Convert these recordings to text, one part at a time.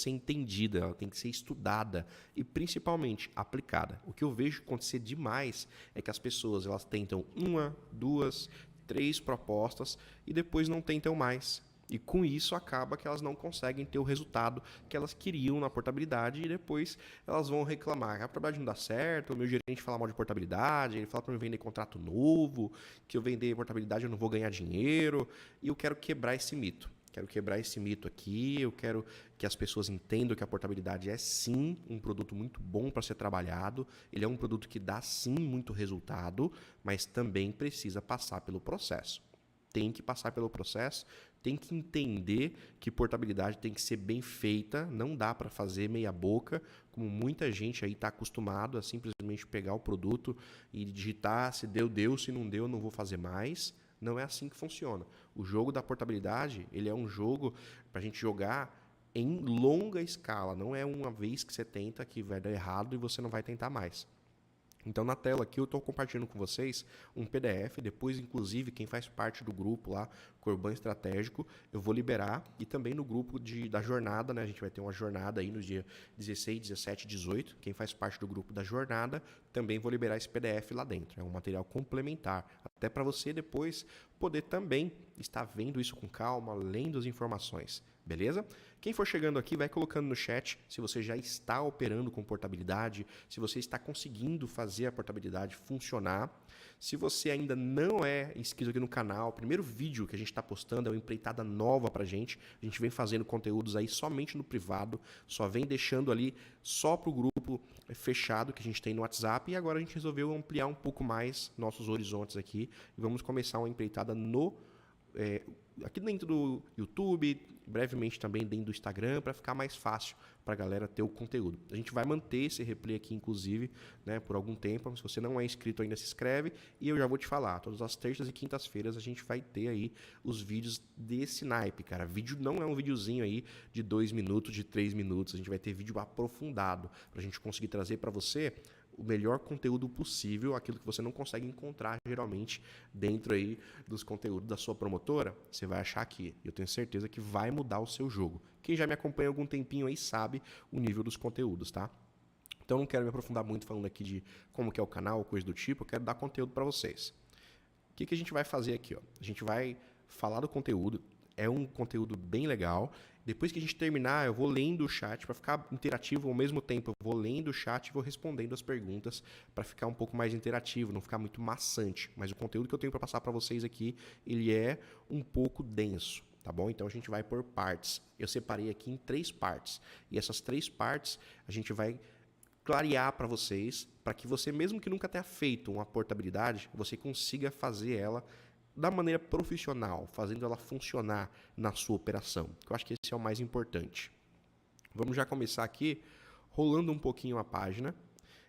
ser entendida, ela tem que ser estudada e principalmente aplicada. O que eu vejo acontecer demais é que as pessoas elas tentam 1, 2, 3 propostas e depois não tentam mais. E com isso acaba que elas não conseguem ter o resultado que elas queriam na portabilidade e depois elas vão reclamar. A portabilidade não dá certo, o meu gerente fala mal de portabilidade, ele fala para eu vender contrato novo, que eu vender portabilidade eu não vou ganhar dinheiro. E eu quero quebrar esse mito. Quero quebrar esse mito aqui, eu quero que as pessoas entendam que a portabilidade é sim um produto muito bom para ser trabalhado, ele é um produto que dá sim muito resultado, mas também precisa passar pelo processo. Tem que passar pelo processo, tem que entender que portabilidade tem que ser bem feita, não dá para fazer meia boca, como muita gente aí está acostumado a simplesmente pegar o produto e digitar, se deu, deu, se não deu, não vou fazer mais. Não é assim que funciona. O jogo da portabilidade, ele é um jogo para a gente jogar em longa escala, não é uma vez que você tenta que vai dar errado e você não vai tentar mais. Então, na tela aqui, eu estou compartilhando com vocês um PDF. Depois, inclusive, quem faz parte do grupo lá, Corban Estratégico, eu vou liberar. E também no grupo da jornada, né? A gente vai ter uma jornada aí no dia 16, 17 e 18. Quem faz parte do grupo da jornada, também vou liberar esse PDF lá dentro. É um material complementar. Até para você depois poder também estar vendo isso com calma, lendo as informações. Beleza? Quem for chegando aqui, vai colocando no chat se você já está operando com portabilidade, se você está conseguindo fazer a portabilidade funcionar. Se você ainda não é inscrito aqui no canal, o primeiro vídeo que a gente está postando é uma empreitada nova para a gente. A gente vem fazendo conteúdos aí somente no privado, só vem deixando ali só para o grupo fechado que a gente tem no WhatsApp. E agora a gente resolveu ampliar um pouco mais nossos horizontes aqui e vamos começar uma empreitada aqui dentro do YouTube, brevemente também dentro do Instagram, para ficar mais fácil para a galera ter o conteúdo. A gente vai manter esse replay aqui, inclusive, né, por algum tempo. Se você não é inscrito ainda, se inscreve. E eu já vou te falar, todas as terças e quintas-feiras a gente vai ter aí os vídeos desse naipe, cara. Vídeo não é um videozinho aí de 2 minutos, de 3 minutos. A gente vai ter vídeo aprofundado para a gente conseguir trazer para você o melhor conteúdo possível, aquilo que você não consegue encontrar geralmente dentro aí dos conteúdos da sua promotora, você vai achar aqui. Eu tenho certeza que vai mudar o seu jogo. Quem já me acompanha há algum tempinho aí sabe o nível dos conteúdos, tá? Então não quero me aprofundar muito falando aqui de como que é o canal, coisa do tipo, eu quero dar conteúdo para vocês. O que a gente vai fazer aqui? Ó? A gente vai falar do conteúdo, é um conteúdo bem legal. Depois que a gente terminar, eu vou lendo o chat para ficar interativo ao mesmo tempo. Eu vou lendo o chat e vou respondendo as perguntas para ficar um pouco mais interativo, não ficar muito maçante. Mas o conteúdo que eu tenho para passar para vocês aqui, ele é um pouco denso, tá bom? Então a gente vai por partes. Eu separei aqui em 3 partes. E essas 3 partes a gente vai clarear para vocês, para que você, mesmo que nunca tenha feito uma portabilidade, você consiga fazer ela da maneira profissional, fazendo ela funcionar na sua operação. Eu acho que esse é o mais importante. Vamos já começar aqui rolando um pouquinho a página.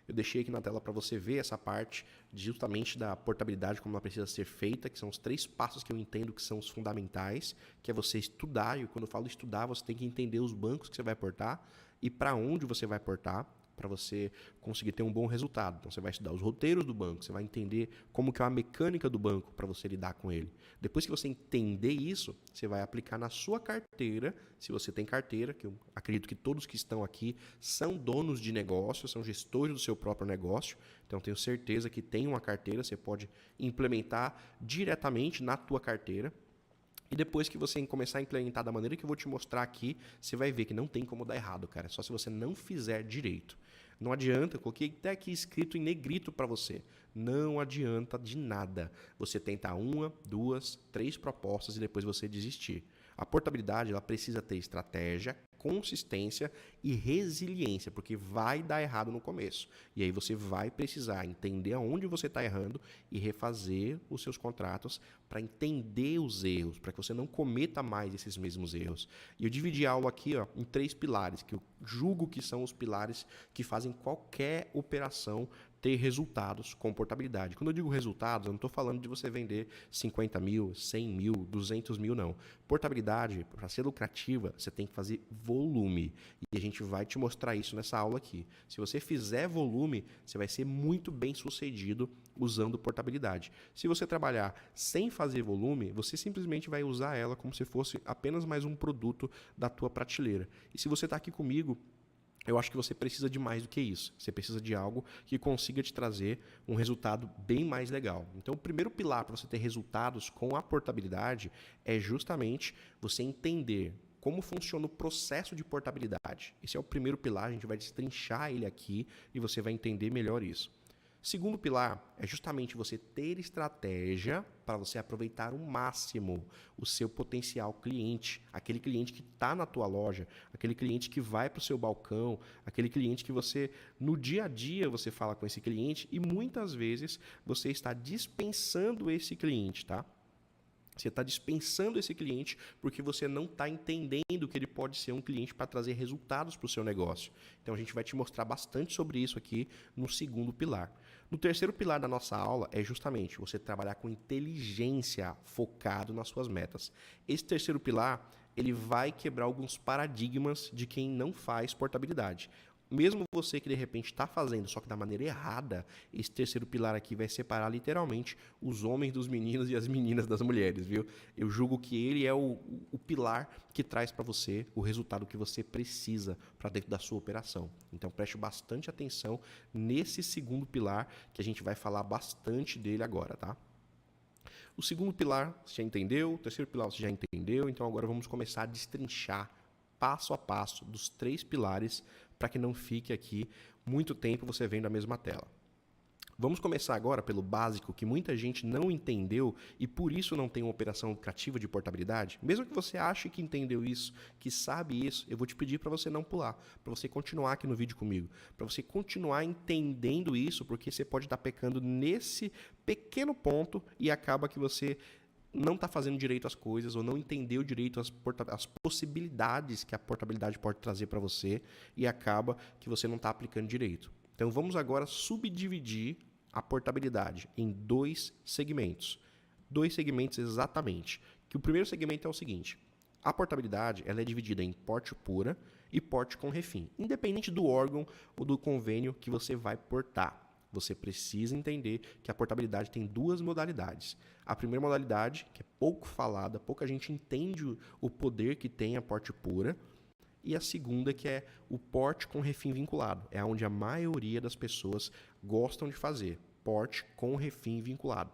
Eu deixei aqui na tela para você ver essa parte justamente da portabilidade, como ela precisa ser feita, que são os 3 passos que eu entendo que são os fundamentais, que é você estudar, e quando eu falo estudar, você tem que entender os bancos que você vai portar e para onde você vai portar, para você conseguir ter um bom resultado. Então você vai estudar os roteiros do banco, você vai entender como que é a mecânica do banco para você lidar com ele. Depois que você entender isso, você vai aplicar na sua carteira, se você tem carteira, que eu acredito que todos que estão aqui são donos de negócio, são gestores do seu próprio negócio, então tenho certeza que tem uma carteira, você pode implementar diretamente na tua carteira. E depois que você começar a implementar da maneira que eu vou te mostrar aqui, você vai ver que não tem como dar errado, cara. É só se você não fizer direito. Não adianta, eu coloquei até aqui escrito em negrito para você. Não adianta de nada você tentar 1, 2, 3 propostas e depois você desistir. A portabilidade ela precisa ter estratégia, consistência e resiliência, porque vai dar errado no começo. E aí você vai precisar entender aonde você está errando e refazer os seus contratos para entender os erros, para que você não cometa mais esses mesmos erros. E eu dividi a aula aqui em 3 pilares, que eu julgo que são os pilares que fazem qualquer operação ter resultados com portabilidade. Quando eu digo resultados, eu não estou falando de você vender 50 mil, 100 mil, 200 mil, não. Portabilidade, para ser lucrativa, você tem que fazer volume. E a gente vai te mostrar isso nessa aula aqui. Se você fizer volume, você vai ser muito bem sucedido usando portabilidade. Se você trabalhar sem fazer volume, você simplesmente vai usar ela como se fosse apenas mais um produto da tua prateleira. E se você está aqui comigo, eu acho que você precisa de mais do que isso. Você precisa de algo que consiga te trazer um resultado bem mais legal. Então, o primeiro pilar para você ter resultados com a portabilidade é justamente você entender como funciona o processo de portabilidade. Esse é o primeiro pilar, a gente vai destrinchar ele aqui e você vai entender melhor isso. Segundo pilar é justamente você ter estratégia para você aproveitar o máximo o seu potencial cliente, aquele cliente que está na tua loja, aquele cliente que vai para o seu balcão, aquele cliente que você, no dia a dia, você fala com esse cliente e muitas vezes você está dispensando esse cliente, tá? Você está dispensando esse cliente porque você não está entendendo que ele pode ser um cliente para trazer resultados para o seu negócio. Então, a gente vai te mostrar bastante sobre isso aqui no segundo pilar. No terceiro pilar da nossa aula é justamente você trabalhar com inteligência focado nas suas metas. Esse terceiro pilar, ele vai quebrar alguns paradigmas de quem não faz portabilidade. Mesmo você que de repente está fazendo, só que da maneira errada, esse terceiro pilar aqui vai separar literalmente os homens dos meninos e as meninas das mulheres, viu? Eu julgo que ele é o pilar que traz para você o resultado que você precisa para dentro da sua operação. Então preste bastante atenção nesse segundo pilar, que a gente vai falar bastante dele agora, tá? O segundo pilar você já entendeu, o terceiro pilar você já entendeu, então agora vamos começar a destrinchar passo a passo dos 3 pilares para que não fique aqui muito tempo você vendo a mesma tela. Vamos começar agora pelo básico que muita gente não entendeu e por isso não tem uma operação lucrativa de portabilidade. Mesmo que você ache que entendeu isso, que sabe isso, eu vou te pedir para você não pular, para você continuar aqui no vídeo comigo, para você continuar entendendo isso, porque você pode estar pecando nesse pequeno ponto e acaba que você não está fazendo direito às coisas ou não entendeu direito as possibilidades que a portabilidade pode trazer para você e acaba que você não está aplicando direito. Então vamos agora subdividir a portabilidade em 2 segmentos. 2 segmentos exatamente. Que o primeiro segmento é o seguinte: a portabilidade ela é dividida em porte pura e porte com refim, independente do órgão ou do convênio que você vai portar. Você precisa entender que a portabilidade tem 2 modalidades. A primeira modalidade, que é pouco falada, pouca gente entende o poder que tem a porte pura. E a segunda, que é o porte com refim vinculado. É onde a maioria das pessoas gostam de fazer. Porte com refim vinculado.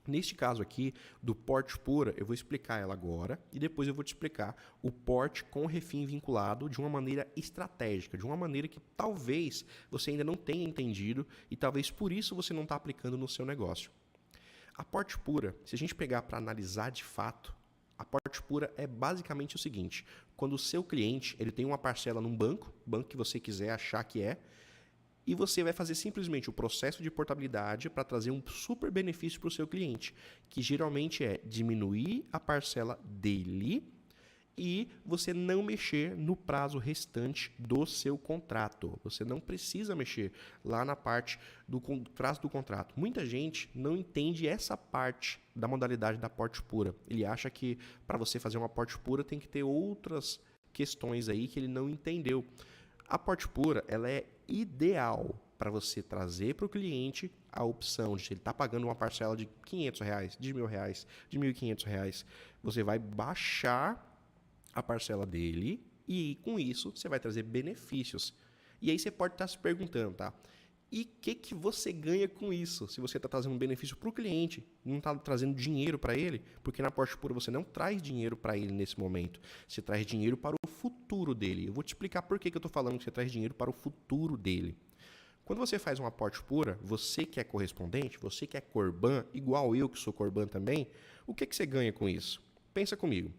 Neste caso aqui, do porte pura, eu vou explicar ela agora e depois eu vou te explicar o porte com refim vinculado de uma maneira estratégica, de uma maneira que talvez você ainda não tenha entendido e talvez por isso você não está aplicando no seu negócio. A porte pura, se a gente pegar para analisar de fato, a porte pura é basicamente o seguinte: quando o seu cliente ele tem uma parcela num banco que você quiser achar que é, e você vai fazer simplesmente o processo de portabilidade para trazer um super benefício para o seu cliente, que geralmente é diminuir a parcela dele e você não mexer no prazo restante do seu contrato. Você não precisa mexer lá na parte do prazo do contrato. Muita gente não entende essa parte da modalidade da porte pura. Ele acha que para você fazer uma porte pura tem que ter outras questões aí que ele não entendeu. A porte pura ela é ideal para você trazer para o cliente a opção de, se ele está pagando uma parcela de R$500, de R$1.000, de R$1.500, você vai baixar a parcela dele e com isso você vai trazer benefícios. E aí você pode estar se perguntando, tá? E o que você ganha com isso? Se você está trazendo um benefício para o cliente, não está trazendo dinheiro para ele, porque na porte pura você não traz dinheiro para ele nesse momento. Você traz dinheiro para o futuro dele. Eu vou te explicar por que eu estou falando que você traz dinheiro para o futuro dele. Quando você faz uma porte pura, você que é correspondente, você que é Corban, igual eu que sou Corban também, o que você ganha com isso? Pensa comigo.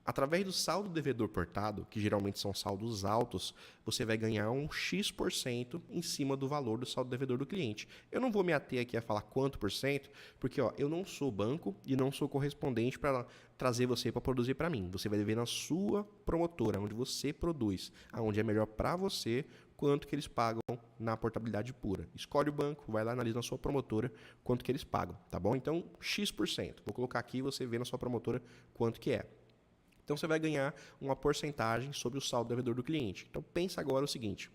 Através do saldo devedor portado, que geralmente são saldos altos, você vai ganhar um X% em cima do valor do saldo devedor do cliente. Eu não vou me ater aqui a falar quanto por cento, porque eu não sou banco e não sou correspondente para trazer você para produzir para mim. Você vai dever na sua promotora, onde você produz, onde é melhor para você, quanto que eles pagam na portabilidade pura. Escolhe o banco, vai lá, analisa na sua promotora quanto que eles pagam, tá bom? Então, X%. Vou colocar aqui e você vê na sua promotora quanto que é. Então, você vai ganhar uma porcentagem sobre o saldo devedor do cliente. Então, pensa agora o seguinte.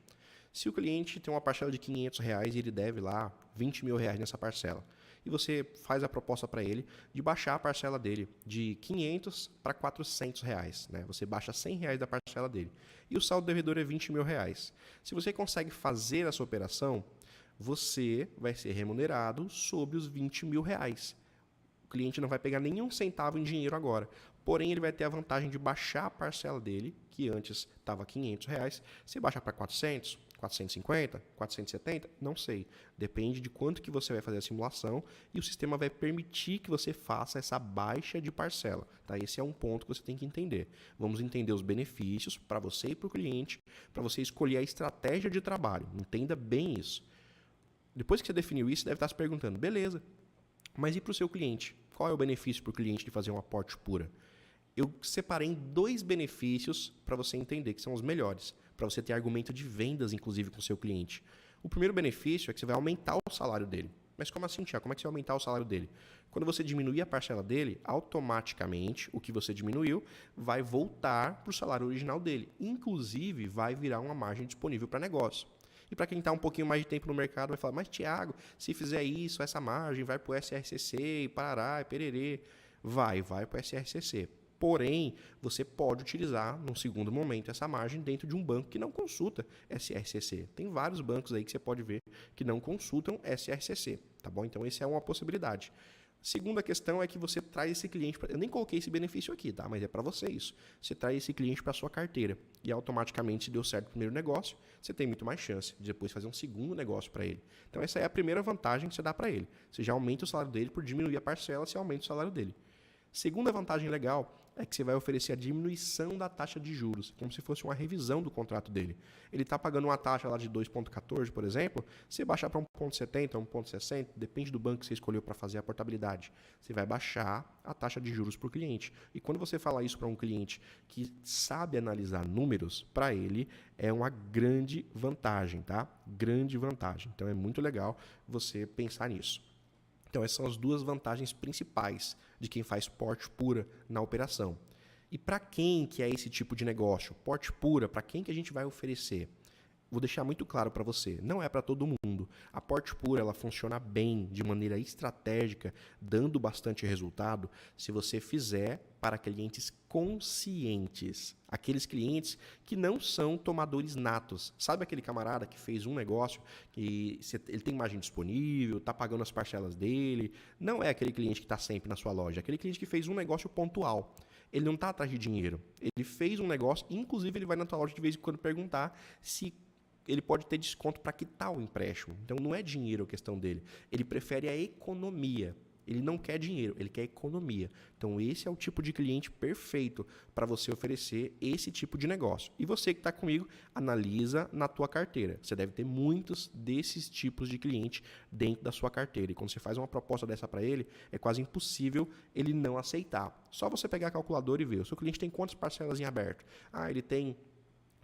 Se o cliente tem uma parcela de R$500 e ele deve lá R$20.000 nessa parcela, e você faz a proposta para ele de baixar a parcela dele de 500 para R$400, né? Você baixa R$100 da parcela dele. E o saldo devedor é R$20.000. Se você consegue fazer essa operação, você vai ser remunerado sobre os R$20.000. O cliente não vai pegar nenhum centavo em dinheiro agora. Porém, ele vai ter a vantagem de baixar a parcela dele, que antes estava R$500, você baixa para 400, 450, 470, não sei. Depende de quanto que você vai fazer a simulação e o sistema vai permitir que você faça essa baixa de parcela. Tá? Esse é um ponto que você tem que entender. Vamos entender os benefícios para você e para o cliente, para você escolher a estratégia de trabalho. Entenda bem isso. Depois que você definiu isso, você deve estar se perguntando, beleza, mas e para o seu cliente? Qual é o benefício para o cliente de fazer um aporte pura? Eu separei em 2 benefícios para você entender que são os melhores, para você ter argumento de vendas, inclusive, com o seu cliente. O primeiro benefício é que você vai aumentar o salário dele. Mas como assim, Tiago? Como é que você vai aumentar o salário dele? Quando você diminuir a parcela dele, automaticamente o que você diminuiu vai voltar para o salário original dele. Inclusive, vai virar uma margem disponível para negócio. E para quem está um pouquinho mais de tempo no mercado, vai falar, mas Tiago, se fizer isso, essa margem vai para o SRCC e parará e pererê. Vai para o SRCC. Porém, você pode utilizar, num segundo momento, essa margem dentro de um banco que não consulta SRCC. Tem vários bancos aí que você pode ver que não consultam SRCC, tá bom? Então, essa é uma possibilidade. Segunda questão é que você traz esse cliente, eu nem coloquei esse benefício aqui, tá? Mas é para você isso. Você traz esse cliente para a sua carteira e automaticamente, se deu certo o primeiro negócio, você tem muito mais chance de depois fazer um segundo negócio para ele. Então, essa é a primeira vantagem que você dá para ele. Você já aumenta o salário dele por diminuir a parcela, você aumenta o salário dele. Segunda vantagem legal é que você vai oferecer a diminuição da taxa de juros, como se fosse uma revisão do contrato dele. Ele está pagando uma taxa lá de 2,14, por exemplo, você baixar para 1,70, 1,60, depende do banco que você escolheu para fazer a portabilidade. Você vai baixar a taxa de juros para o cliente. E quando você fala isso para um cliente que sabe analisar números, para ele é uma grande vantagem, tá? Grande vantagem. Então é muito legal você pensar nisso. Então, essas são as 2 vantagens principais de quem faz porte pura na operação. E para quem que é esse tipo de negócio? Porte pura, para quem que a gente vai oferecer? Vou deixar muito claro para você, não é para todo mundo. A porte pura ela funciona bem, de maneira estratégica, dando bastante resultado, se você fizer para clientes conscientes. Aqueles clientes que não são tomadores natos. Sabe aquele camarada que fez um negócio, que ele tem margem disponível, está pagando as parcelas dele? Não é aquele cliente que está sempre na sua loja, é aquele cliente que fez um negócio pontual. Ele não está atrás de dinheiro. Ele fez um negócio, inclusive ele vai na tua loja de vez em quando perguntar se ele pode ter desconto para quitar o empréstimo. Então, não é dinheiro a questão dele. Ele prefere a economia. Ele não quer dinheiro, ele quer economia. Então, esse é o tipo de cliente perfeito para você oferecer esse tipo de negócio. E você que está comigo, analisa na tua carteira. Você deve ter muitos desses tipos de cliente dentro da sua carteira. E quando você faz uma proposta dessa para ele, é quase impossível ele não aceitar. Só você pegar a calculadora e ver. O seu cliente tem quantas parcelas em aberto? Ele tem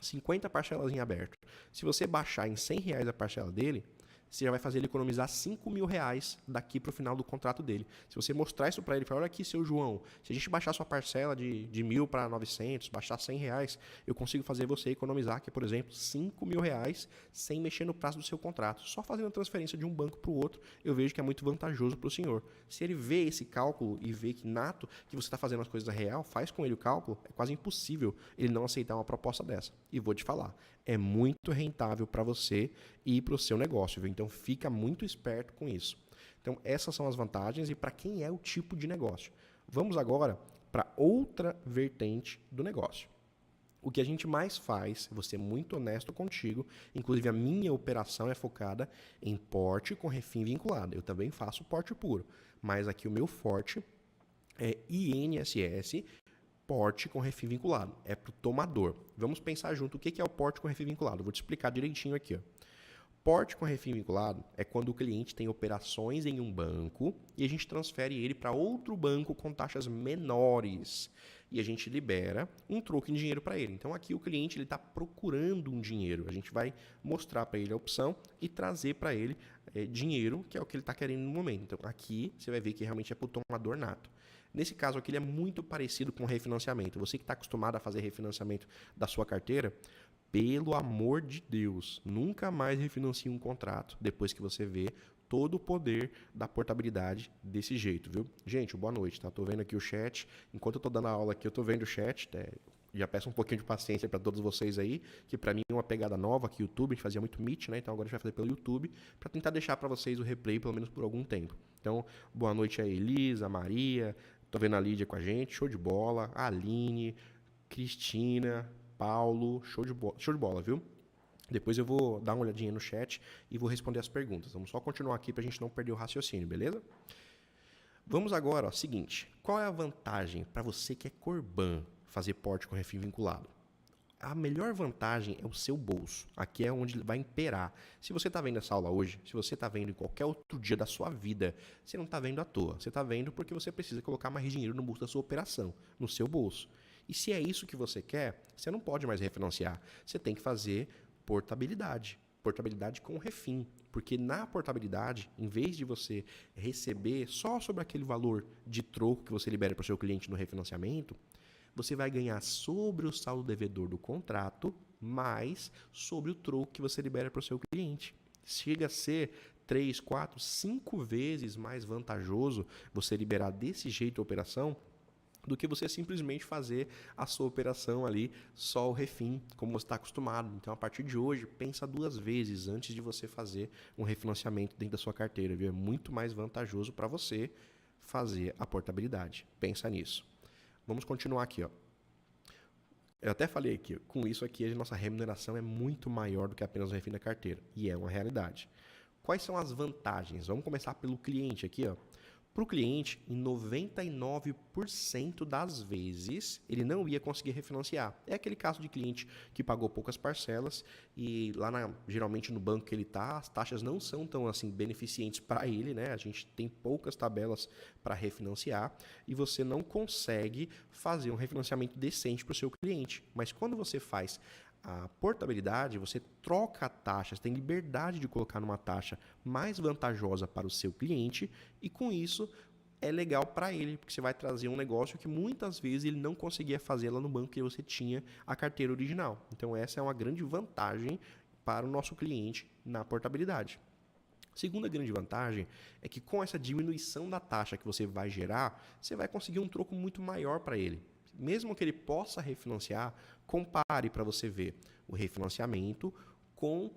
50 parcelas em aberto. Se você baixar em R$100 a parcela dele, você já vai fazer ele economizar R$5.000 daqui para o final do contrato dele. Se você mostrar isso para ele, falar, olha aqui, seu João, se a gente baixar sua parcela de 1.000 para 900, baixar R$100, eu consigo fazer você economizar aqui, por exemplo, R$5.000 sem mexer no prazo do seu contrato. Só fazendo a transferência de um banco para o outro, eu vejo que é muito vantajoso para o senhor. Se ele vê esse cálculo e vê que nato, que você está fazendo as coisas real, faz com ele o cálculo, é quase impossível ele não aceitar uma proposta dessa. E vou te falar, é muito rentável para você e para o seu negócio, viu? Então, fica muito esperto com isso. Então, essas são as vantagens e para quem é o tipo de negócio. Vamos agora para outra vertente do negócio. O que a gente mais faz, vou ser muito honesto contigo, inclusive a minha operação é focada em porte com refim vinculado. Eu também faço porte puro, mas aqui o meu forte é INSS, porte com refim vinculado. É para o tomador. Vamos pensar junto o que é o porte com refim vinculado. Vou te explicar direitinho aqui. Porte com refim vinculado é quando o cliente tem operações em um banco e a gente transfere ele para outro banco com taxas menores. e a gente libera um troco em dinheiro para ele. Então aqui o cliente está procurando um dinheiro. A gente vai mostrar para ele a opção e trazer para ele dinheiro, que é o que ele está querendo no momento. Então aqui você vai ver que realmente é para o tomador nato. Nesse caso aqui, ele é muito parecido com refinanciamento. Você que está acostumado a fazer refinanciamento da sua carteira, pelo amor de Deus, nunca mais refinancie um contrato depois que você vê todo o poder da portabilidade desse jeito, viu? Gente, boa noite, tá? Tô vendo aqui o chat. Enquanto eu tô dando a aula aqui, eu tô vendo o chat. Já peço um pouquinho de paciência para todos vocês aí, que para mim é uma pegada nova aqui, YouTube, a gente fazia muito Meet, né? Então agora a gente vai fazer pelo YouTube, para tentar deixar para vocês o replay pelo menos por algum tempo. Então, boa noite a Elisa, a Maria, tô vendo a Lídia com a gente, show de bola, a Aline, Cristina, Paulo, show de bola, viu? Depois eu vou dar uma olhadinha no chat e vou responder as perguntas. Vamos só continuar aqui para a gente não perder o raciocínio, beleza? Vamos agora, ó, seguinte. Qual é a vantagem para você que é Corban fazer porte com refim vinculado? A melhor vantagem é o seu bolso. Aqui é onde vai imperar. Se você está vendo essa aula hoje, se você está vendo em qualquer outro dia da sua vida, você não está vendo à toa. Você está vendo porque você precisa colocar mais dinheiro no bolso da sua operação, no seu bolso. E se é isso que você quer, você não pode mais refinanciar. Você tem que fazer portabilidade. Portabilidade com refim. Porque na portabilidade, em vez de você receber só sobre aquele valor de troco que você libera para o seu cliente no refinanciamento, você vai ganhar sobre o saldo devedor do contrato, mais sobre o troco que você libera para o seu cliente. Chega a ser 3, 4, 5 vezes mais vantajoso você liberar desse jeito a operação do que você simplesmente fazer a sua operação ali, só o refim, como você está acostumado. Então, a partir de hoje, pensa 2 vezes antes de você fazer um refinanciamento dentro da sua carteira, viu? É muito mais vantajoso para você fazer a portabilidade. Pensa nisso. Vamos continuar aqui, ó. Eu até falei aqui, com isso aqui a nossa remuneração é muito maior do que apenas o refim da carteira, e é uma realidade. Quais são as vantagens? Vamos começar pelo cliente aqui, ó. Para o cliente, em 99% das vezes, ele não ia conseguir refinanciar. É aquele caso de cliente que pagou poucas parcelas e lá geralmente no banco que ele está, as taxas não são tão assim beneficentes para ele, né? A gente tem poucas tabelas para refinanciar e você não consegue fazer um refinanciamento decente para o seu cliente. Mas quando você faz a portabilidade, você troca a taxa, você tem liberdade de colocar numa taxa mais vantajosa para o seu cliente e com isso é legal para ele, porque você vai trazer um negócio que muitas vezes ele não conseguia fazer lá no banco que você tinha a carteira original. Então essa é uma grande vantagem para o nosso cliente na portabilidade. Segunda grande vantagem é que com essa diminuição da taxa que você vai gerar, você vai conseguir um troco muito maior para ele. Mesmo que ele possa refinanciar, compare para você ver o refinanciamento com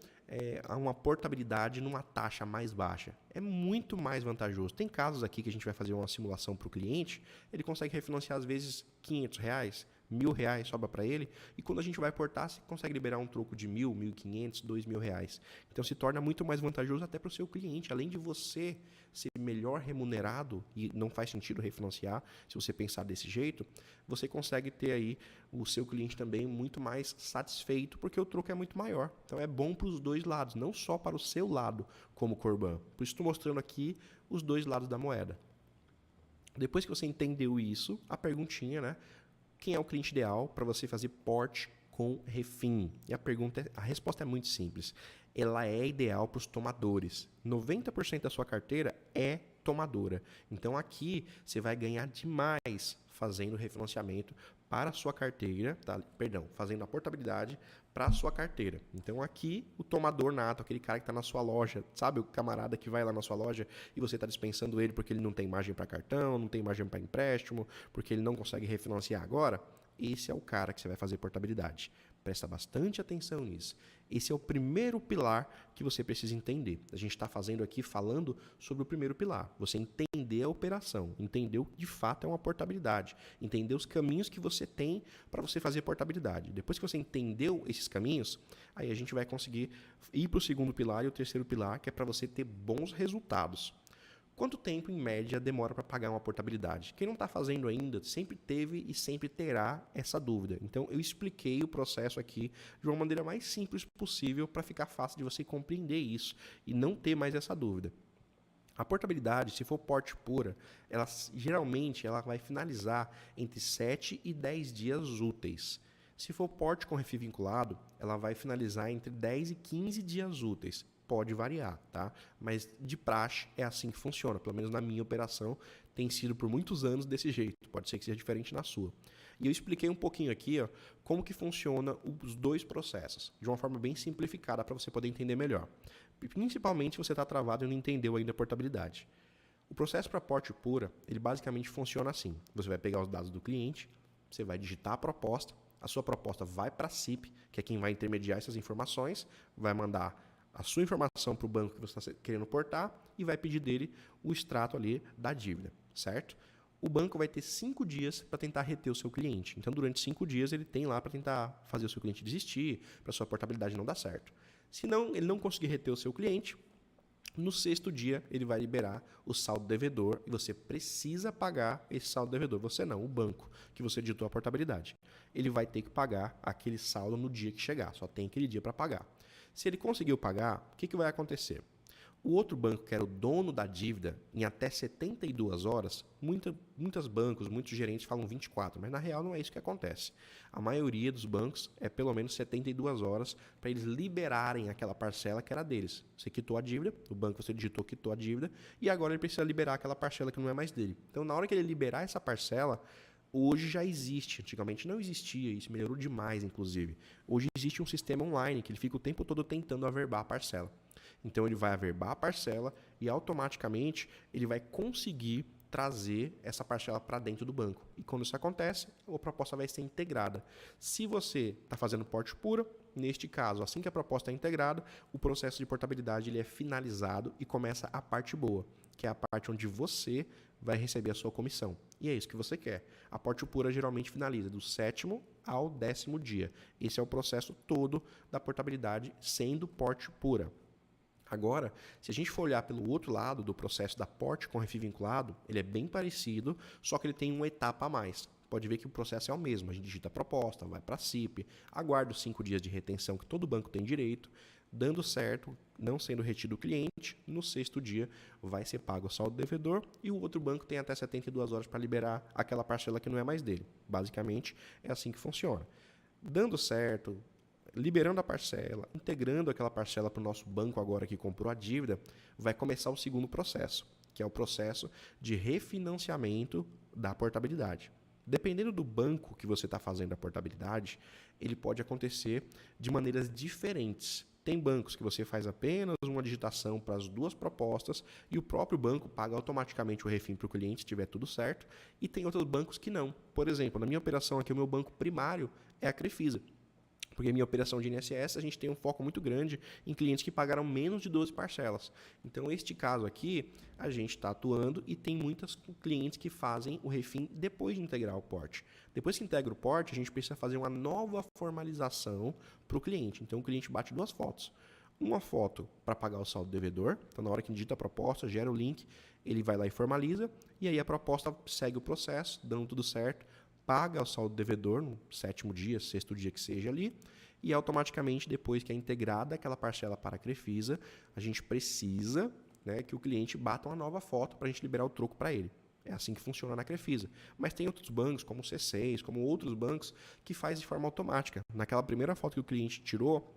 uma portabilidade numa taxa mais baixa. É muito mais vantajoso. Tem casos aqui que a gente vai fazer uma simulação para o cliente, ele consegue refinanciar às vezes R$500, R$1.000 sobra para ele, e quando a gente vai portar, você consegue liberar um troco de R$1.000, R$1.500, R$2.000. Então se torna muito mais vantajoso até para o seu cliente, além de você ser melhor remunerado, e não faz sentido refinanciar, se você pensar desse jeito, você consegue ter aí o seu cliente também muito mais satisfeito, porque o troco é muito maior. Então é bom para os dois lados, não só para o seu lado como Corban. Por isso estou mostrando aqui os dois lados da moeda. Depois que você entendeu isso, a perguntinha, né? Quem é o cliente ideal para você fazer porte com refim? E a resposta é muito simples. Ela é ideal para os tomadores. 90% da sua carteira é tomadora. Então aqui você vai ganhar demais fazendo refinanciamento para a sua carteira, fazendo a portabilidade para a sua carteira. Então aqui o tomador nato, aquele cara que está na sua loja, sabe o camarada que vai lá na sua loja e você está dispensando ele porque ele não tem margem para cartão, não tem margem para empréstimo, porque ele não consegue refinanciar agora? Esse é o cara que você vai fazer portabilidade. Presta bastante atenção nisso. Esse é o primeiro pilar que você precisa entender. A gente está falando sobre o primeiro pilar. Você entender a operação, entender o que de fato é uma portabilidade, entender os caminhos que você tem para você fazer portabilidade. Depois que você entendeu esses caminhos, aí a gente vai conseguir ir para o segundo pilar e o terceiro pilar, que é para você ter bons resultados. Quanto tempo, em média, demora para pagar uma portabilidade? Quem não está fazendo ainda sempre teve e sempre terá essa dúvida. Então, eu expliquei o processo aqui de uma maneira mais simples possível para ficar fácil de você compreender isso e não ter mais essa dúvida. A portabilidade, se for porte pura, geralmente ela vai finalizar entre 7 e 10 dias úteis. Se for porte com refil vinculado, ela vai finalizar entre 10 e 15 dias úteis. Pode variar, tá? Mas de praxe é assim que funciona. Pelo menos na minha operação tem sido por muitos anos desse jeito. Pode ser que seja diferente na sua. E eu expliquei um pouquinho aqui, ó, como que funciona os dois processos, de uma forma bem simplificada para você poder entender melhor. Principalmente se você está travado e não entendeu ainda a portabilidade. O processo para porte pura, ele basicamente funciona assim. Você vai pegar os dados do cliente, você vai digitar a proposta, a sua proposta vai para a CIP, que é quem vai intermediar essas informações, vai mandar a sua informação para o banco que você está querendo portar e vai pedir dele o extrato ali da dívida, certo? O banco vai ter 5 dias para tentar reter o seu cliente. Então, durante 5 dias, ele tem lá para tentar fazer o seu cliente desistir, para a sua portabilidade não dar certo. Se não, ele não conseguir reter o seu cliente, no 6º dia ele vai liberar o saldo devedor e você precisa pagar esse saldo devedor. Você não, o banco que você digitou a portabilidade. Ele vai ter que pagar aquele saldo no dia que chegar, só tem aquele dia para pagar. Se ele conseguiu pagar, o que vai acontecer? O outro banco, que era o dono da dívida, em até 72 horas, muitos bancos, muitos gerentes falam 24, mas na real não é isso que acontece. A maioria dos bancos é pelo menos 72 horas para eles liberarem aquela parcela que era deles. Você quitou a dívida, o banco você digitou, quitou a dívida, e agora ele precisa liberar aquela parcela que não é mais dele. Então, na hora que ele liberar essa parcela, hoje já existe, antigamente não existia, isso melhorou demais, inclusive. Hoje existe um sistema online que ele fica o tempo todo tentando averbar a parcela. Então, ele vai averbar a parcela e automaticamente ele vai conseguir trazer essa parcela para dentro do banco. E quando isso acontece, a proposta vai ser integrada. Se você está fazendo porte pura, neste caso, assim que a proposta é integrada, o processo de portabilidade ele é finalizado e começa a parte boa, que é a parte onde você vai receber a sua comissão. E é isso que você quer. A porte pura geralmente finaliza do 7º ao 10º dia. Esse é o processo todo da portabilidade sendo porte pura. Agora, se a gente for olhar pelo outro lado do processo da porte com refil vinculado, ele é bem parecido, só que ele tem uma etapa a mais. Pode ver que o processo é o mesmo. A gente digita a proposta, vai para a CIP, aguarda os 5 dias de retenção que todo banco tem direito, dando certo, não sendo retido o cliente, no 6º dia vai ser pago o saldo devedor e o outro banco tem até 72 horas para liberar aquela parcela que não é mais dele. Basicamente, é assim que funciona. Dando certo, liberando a parcela, integrando aquela parcela para o nosso banco agora que comprou a dívida, vai começar o segundo processo, que é o processo de refinanciamento da portabilidade. Dependendo do banco que você está fazendo a portabilidade, ele pode acontecer de maneiras diferentes. Tem bancos que você faz apenas uma digitação para as duas propostas e o próprio banco paga automaticamente o refim para o cliente, se tiver tudo certo, e tem outros bancos que não. Por exemplo, na minha operação aqui, o meu banco primário é a Crefisa. Porque minha operação de INSS, a gente tem um foco muito grande em clientes que pagaram menos de 12 parcelas. Então, este caso aqui, a gente está atuando e tem muitos clientes que fazem o refim depois de integrar o porte. Depois que integra o porte, a gente precisa fazer uma nova formalização para o cliente. Então, o cliente bate 2 fotos. Uma foto para pagar o saldo devedor, então na hora que digita a proposta, gera o link, ele vai lá e formaliza, e aí a proposta segue o processo, dando tudo certo, paga o saldo devedor no 7º dia, 6º dia que seja ali, e automaticamente, depois que é integrada aquela parcela para a Crefisa, a gente precisa, né, que o cliente bata uma nova foto para a gente liberar o troco para ele. É assim que funciona na Crefisa. Mas tem outros bancos, como o C6, como outros bancos, que faz de forma automática. Naquela primeira foto que o cliente tirou,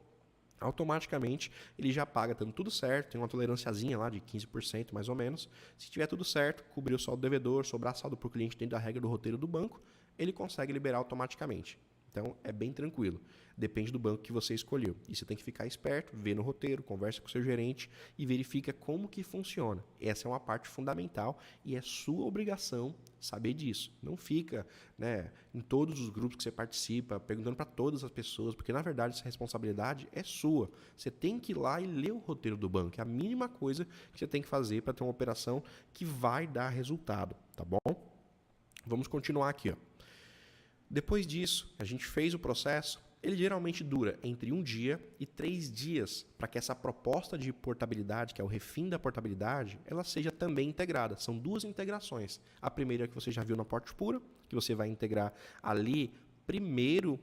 automaticamente ele já paga, dando tudo certo, tem uma tolerânciazinha lá de 15% mais ou menos. Se tiver tudo certo, cobrir o saldo devedor, sobrar saldo para o cliente dentro da regra do roteiro do banco, ele consegue liberar automaticamente. Então, é bem tranquilo. Depende do banco que você escolheu. E você tem que ficar esperto, vê no roteiro, conversa com o seu gerente e verifica como que funciona. Essa é uma parte fundamental e é sua obrigação saber disso. Não fica, né, em todos os grupos que você participa, perguntando para todas as pessoas, porque, na verdade, essa responsabilidade é sua. Você tem que ir lá e ler o roteiro do banco. É a mínima coisa que você tem que fazer para ter uma operação que vai dar resultado, tá bom? Vamos continuar aqui, ó. Depois disso, a gente fez o processo, ele geralmente dura entre 1 dia e 3 dias para que essa proposta de portabilidade, que é o refim da portabilidade, ela seja também integrada. São 2 integrações. A primeira que você já viu na porte pura, que você vai integrar ali primeiro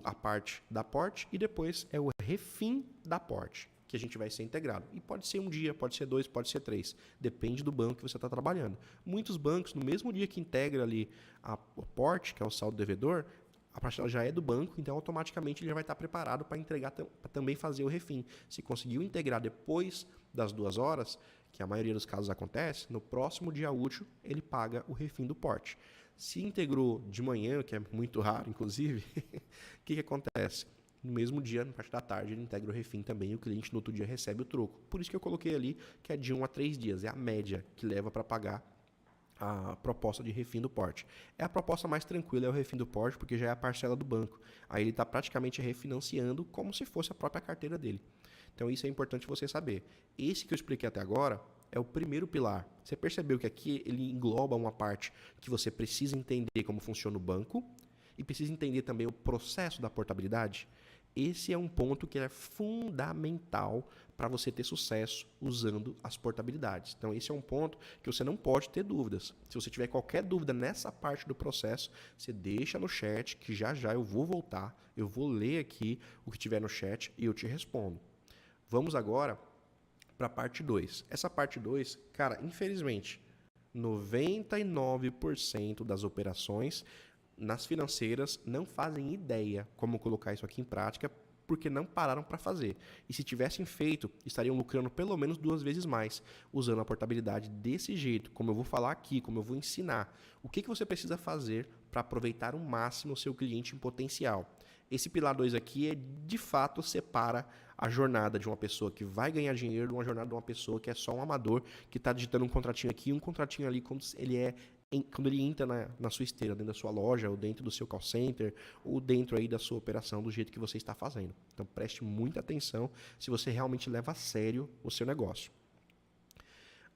a parte da porte e depois é o refim da porte, que a gente vai ser integrado. E pode ser um dia, pode ser 2, pode ser 3. Depende do banco que você está trabalhando. Muitos bancos, no mesmo dia que integra ali o porte, que é o saldo devedor, a parcela já é do banco, então automaticamente ele já vai estar preparado para entregar, para também fazer o refim. Se conseguiu integrar depois das 2 horas, que a maioria dos casos acontece, no próximo dia útil ele paga o refim do porte. Se integrou de manhã, que é muito raro, inclusive, o que acontece? No mesmo dia, na parte da tarde, ele integra o refim também e o cliente no outro dia recebe o troco. Por isso que eu coloquei ali que é de 1 a 3 dias, é a média que leva para pagar a proposta de refim do porte. É a proposta mais tranquila, é o refim do porte, porque já é a parcela do banco. Aí ele está praticamente refinanciando como se fosse a própria carteira dele. Então isso é importante você saber. Esse que eu expliquei até agora é o primeiro pilar. Você percebeu que aqui ele engloba uma parte que você precisa entender como funciona o banco e precisa entender também o processo da portabilidade? Esse é um ponto que é fundamental para você ter sucesso usando as portabilidades. Então, esse é um ponto que você não pode ter dúvidas. Se você tiver qualquer dúvida nessa parte do processo, você deixa no chat, que já já eu vou voltar, eu vou ler aqui o que tiver no chat e eu te respondo. Vamos agora para a parte 2. Essa parte 2, cara, infelizmente, 99% das operações nas financeiras não fazem ideia como colocar isso aqui em prática porque não pararam para fazer. E se tivessem feito, estariam lucrando pelo menos 2 vezes mais usando a portabilidade desse jeito, como eu vou falar aqui, como eu vou ensinar. O que você precisa fazer para aproveitar ao máximo o seu cliente em potencial? Esse pilar 2 aqui de fato separa a jornada de uma pessoa que vai ganhar dinheiro de uma jornada de uma pessoa que é só um amador, que está digitando um contratinho aqui e um contratinho ali, quando ele entra na sua esteira, dentro da sua loja, ou dentro do seu call center, ou dentro aí da sua operação, do jeito que você está fazendo. Então preste muita atenção se você realmente leva a sério o seu negócio.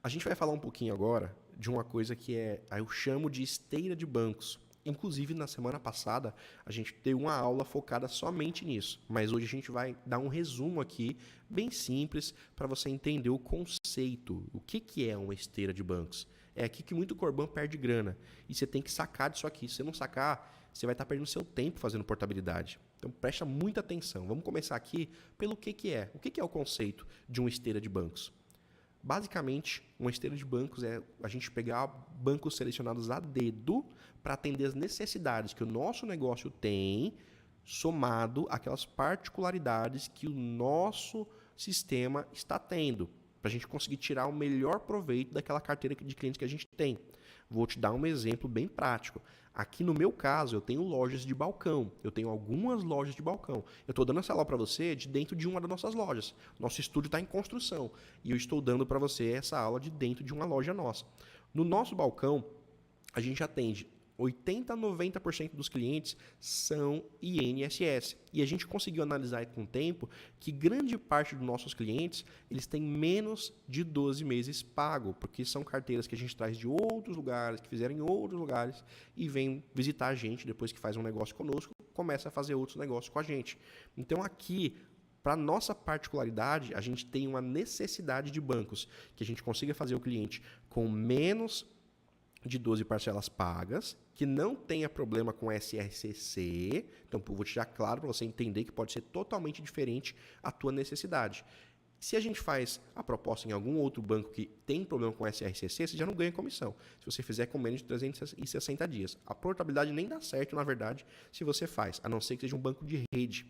A gente vai falar um pouquinho agora de uma coisa que eu chamo de esteira de bancos. Inclusive, na semana passada, a gente teve uma aula focada somente nisso. Mas hoje a gente vai dar um resumo aqui, bem simples, para você entender o conceito. O que é uma esteira de bancos? É aqui que muito Corban perde grana. E você tem que sacar disso aqui. Se você não sacar, você vai estar perdendo seu tempo fazendo portabilidade. Então, presta muita atenção. Vamos começar aqui pelo que é. O que é o conceito de uma esteira de bancos? Basicamente, uma esteira de bancos é a gente pegar bancos selecionados a dedo para atender as necessidades que o nosso negócio tem, somado àquelas particularidades que o nosso sistema está tendo, para a gente conseguir tirar o melhor proveito daquela carteira de clientes que a gente tem. Vou te dar um exemplo bem prático. Aqui no meu caso, eu tenho lojas de balcão. Eu tenho algumas lojas de balcão. Eu estou dando essa aula para você de dentro de uma das nossas lojas. Nosso estúdio está em construção. E eu estou dando para você essa aula de dentro de uma loja nossa. No nosso balcão, a gente atende 80% a 90% dos clientes são INSS. E a gente conseguiu analisar com o tempo que grande parte dos nossos clientes eles têm menos de 12 meses pago, porque são carteiras que a gente traz de outros lugares, que fizeram em outros lugares e vem visitar a gente depois que faz um negócio conosco, começa a fazer outros negócios com a gente. Então aqui, para nossa particularidade, a gente tem uma necessidade de bancos que a gente consiga fazer o cliente com menos de 12 parcelas pagas, que não tenha problema com SRCC. Então, vou te dar claro para você entender que pode ser totalmente diferente a tua necessidade. Se a gente faz a proposta em algum outro banco que tem problema com SRCC, você já não ganha comissão. Se você fizer com menos de 360 dias. A portabilidade nem dá certo, na verdade, se você faz, a não ser que seja um banco de rede.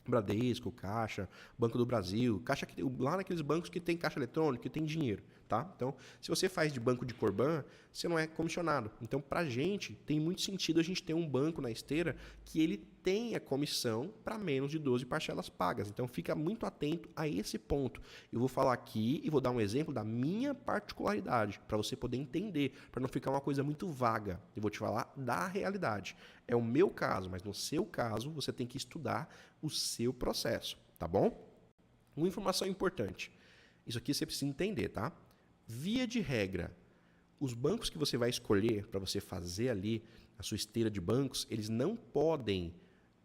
Bradesco, Caixa, Banco do Brasil, Caixa, lá naqueles bancos que tem caixa eletrônica, que tem dinheiro, tá? Então, se você faz de banco de Corban, você não é comissionado. Então, pra gente, tem muito sentido a gente ter um banco na esteira que ele tenha comissão para menos de 12 parcelas pagas. Então, fica muito atento a esse ponto. Eu vou falar aqui e vou dar um exemplo da minha particularidade, para você poder entender, para não ficar uma coisa muito vaga. Eu vou te falar da realidade. É o meu caso, mas no seu caso, você tem que estudar o seu processo, tá bom? Uma informação importante. Isso aqui você precisa entender, tá? Via de regra, os bancos que você vai escolher para você fazer ali a sua esteira de bancos, eles não podem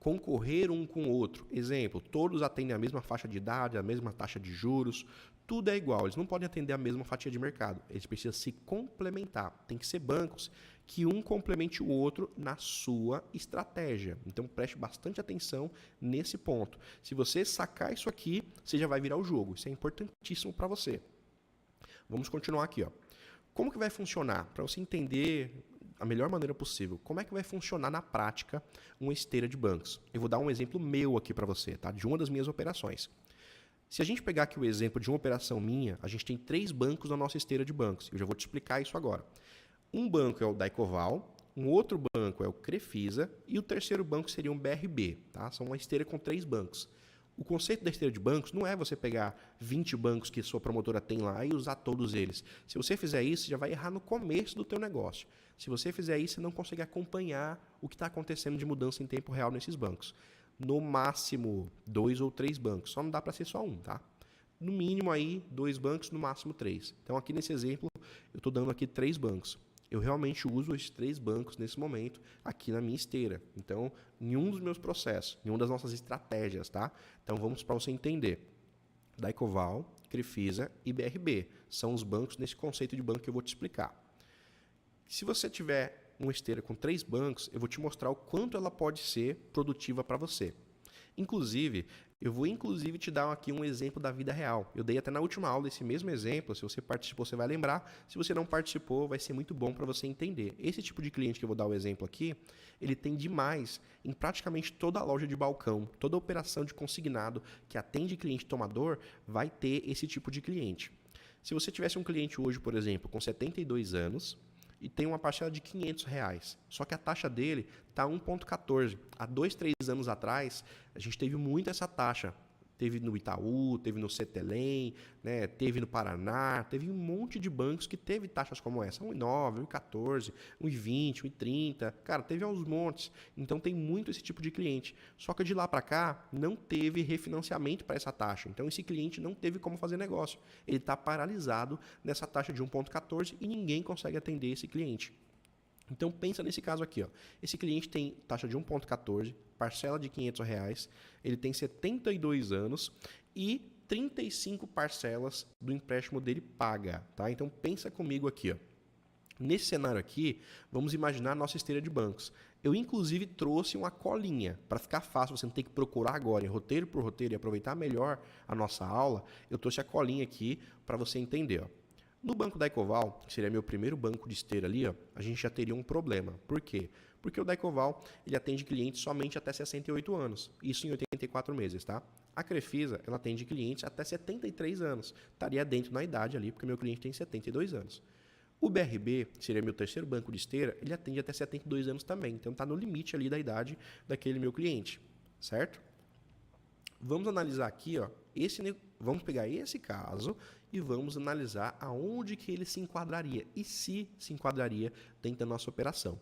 concorrer um com o outro. Exemplo, todos atendem a mesma faixa de idade, a mesma taxa de juros, tudo é igual. Eles não podem atender a mesma fatia de mercado. Eles precisam se complementar. Tem que ser bancos que um complemente o outro na sua estratégia. Então preste bastante atenção nesse ponto. Se você sacar isso aqui, você já vai virar o jogo. Isso é importantíssimo para você. Vamos continuar aqui, ó. Como que vai funcionar? Para você entender a melhor maneira possível. Como é que vai funcionar na prática uma esteira de bancos? Eu vou dar um exemplo meu aqui para você, tá? De uma das minhas operações. Se a gente pegar aqui o exemplo de uma operação minha, a gente tem 3 bancos na nossa esteira de bancos. Eu já vou te explicar isso agora. Um banco é o Daicoval, um outro banco é o Crefisa e o terceiro banco seria um BRB. Tá? São uma esteira com 3 bancos. O conceito da esteira de bancos não é você pegar 20 bancos que sua promotora tem lá e usar todos eles. Se você fizer isso, você já vai errar no começo do teu negócio. Se você fizer isso, você não consegue acompanhar o que está acontecendo de mudança em tempo real nesses bancos. No máximo 2 ou 3 bancos. Só não dá para ser só um, tá? No mínimo aí 2 bancos, no máximo 3. Então aqui nesse exemplo, eu estou dando aqui 3 bancos. Eu realmente uso esses 3 bancos nesse momento aqui na minha esteira. Então, em um dos meus processos, em uma das nossas estratégias, tá? Então vamos para você entender. Daicoval, Crefisa e BRB são os bancos nesse conceito de banco que eu vou te explicar. Se você tiver uma esteira com 3 bancos, eu vou te mostrar o quanto ela pode ser produtiva para você. Inclusive, eu vou te dar aqui um exemplo da vida real. Eu dei até na última aula esse mesmo exemplo. Se você participou, você vai lembrar. Se você não participou, vai ser muito bom para você entender. Esse tipo de cliente que eu vou dar o exemplo aqui, ele tem demais em praticamente toda a loja de balcão, toda operação de consignado que atende cliente tomador, vai ter esse tipo de cliente. Se você tivesse um cliente hoje, por exemplo, com 72 anos, e tem uma parcela de R$500. Só que a taxa dele está 1,14. Há 2, 3 anos atrás, a gente teve muito essa taxa. Teve no Itaú, teve no Cetelem, né, teve no Paraná, teve um monte de bancos que teve taxas como essa, 1,9, 1,14, 1,20, 1,30, cara, teve aos montes. Então tem muito esse tipo de cliente. Só que de lá para cá não teve refinanciamento para essa taxa. Então esse cliente não teve como fazer negócio. Ele está paralisado nessa taxa de 1,14 e ninguém consegue atender esse cliente. Então pensa nesse caso aqui, ó. Esse cliente tem taxa de 1,14, parcela de R$500, ele tem 72 anos e 35 parcelas do empréstimo dele paga, tá? Então pensa comigo aqui, ó. Nesse cenário aqui, vamos imaginar a nossa esteira de bancos. Eu inclusive trouxe uma colinha para ficar fácil, você não tem que procurar agora em roteiro por roteiro e aproveitar melhor a nossa aula. Eu trouxe a colinha aqui para você entender, ó. No banco Daicoval, que seria meu primeiro banco de esteira ali, ó, a gente já teria um problema. Por quê? Porque o Daicoval ele atende clientes somente até 68 anos. Isso em 84 meses, tá? A Crefisa, ela atende clientes até 73 anos. Estaria dentro na idade ali, porque meu cliente tem 72 anos. O BRB, que seria meu terceiro banco de esteira, ele atende até 72 anos também. Então está no limite ali da idade daquele meu cliente, certo? Vamos analisar aqui, ó, vamos pegar esse caso e vamos analisar aonde que ele se enquadraria e se enquadraria dentro da nossa operação.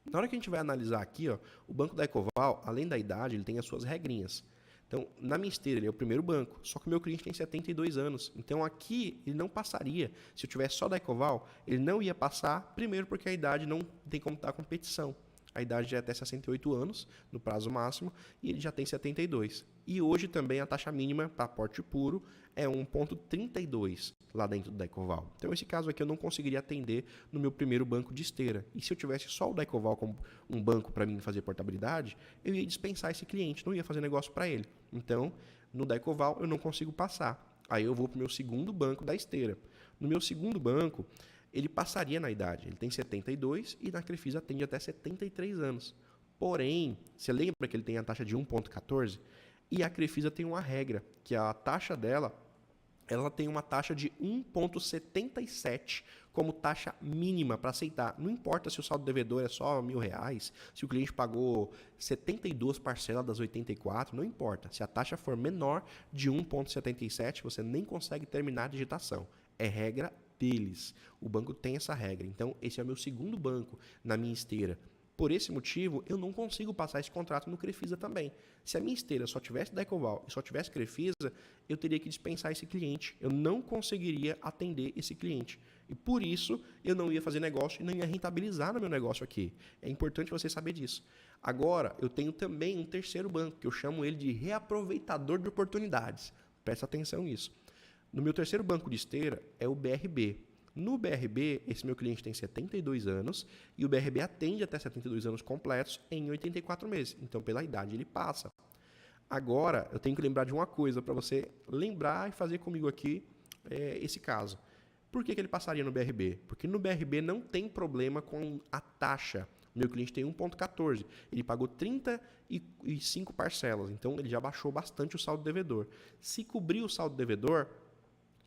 Na hora que a gente vai analisar aqui, ó, o banco Daicoval, além da idade, ele tem as suas regrinhas. Então, na minha esteira, ele é o primeiro banco, só que o meu cliente tem 72 anos. Então, aqui, ele não passaria. Se eu tivesse só Daicoval, ele não ia passar, primeiro porque a idade não tem como estar competição. A idade já é até 68 anos, no prazo máximo, e ele já tem 72. E hoje também a taxa mínima para porte puro é 1,32 lá dentro do Daicoval. Então, esse caso aqui eu não conseguiria atender no meu primeiro banco de esteira. E se eu tivesse só o Daicoval como um banco para mim fazer portabilidade, eu ia dispensar esse cliente, não ia fazer negócio para ele. Então, no Daicoval eu não consigo passar. Aí eu vou para o meu segundo banco da esteira. No meu segundo banco, ele passaria na idade. Ele tem 72 e na Crefisa atende até 73 anos. Porém, você lembra que ele tem a taxa de 1,14? E a Crefisa tem uma regra, que a taxa dela, ela tem uma taxa de 1,77 como taxa mínima para aceitar. Não importa se o saldo devedor é só R$1.000, se o cliente pagou 72 parcelas das 84, não importa. Se a taxa for menor de 1,77, você nem consegue terminar a digitação. É regra deles. O banco tem essa regra. Então, esse é o meu segundo banco na minha esteira. Por esse motivo, eu não consigo passar esse contrato no Crefisa também. Se a minha esteira só tivesse Daicoval e só tivesse Crefisa, eu teria que dispensar esse cliente. Eu não conseguiria atender esse cliente. E por isso, eu não ia fazer negócio e não ia rentabilizar no meu negócio aqui. É importante você saber disso. Agora, eu tenho também um terceiro banco, que eu chamo ele de reaproveitador de oportunidades. Presta atenção nisso. No meu terceiro banco de esteira é o BRB. No BRB, esse meu cliente tem 72 anos e o BRB atende até 72 anos completos em 84 meses. Então, pela idade, ele passa. Agora, eu tenho que lembrar de uma coisa para você lembrar e fazer comigo aqui esse caso. Por que ele passaria no BRB? Porque no BRB não tem problema com a taxa. O meu cliente tem 1,14. Ele pagou 35 parcelas. Então, ele já baixou bastante o saldo devedor. Se cobrir o saldo devedor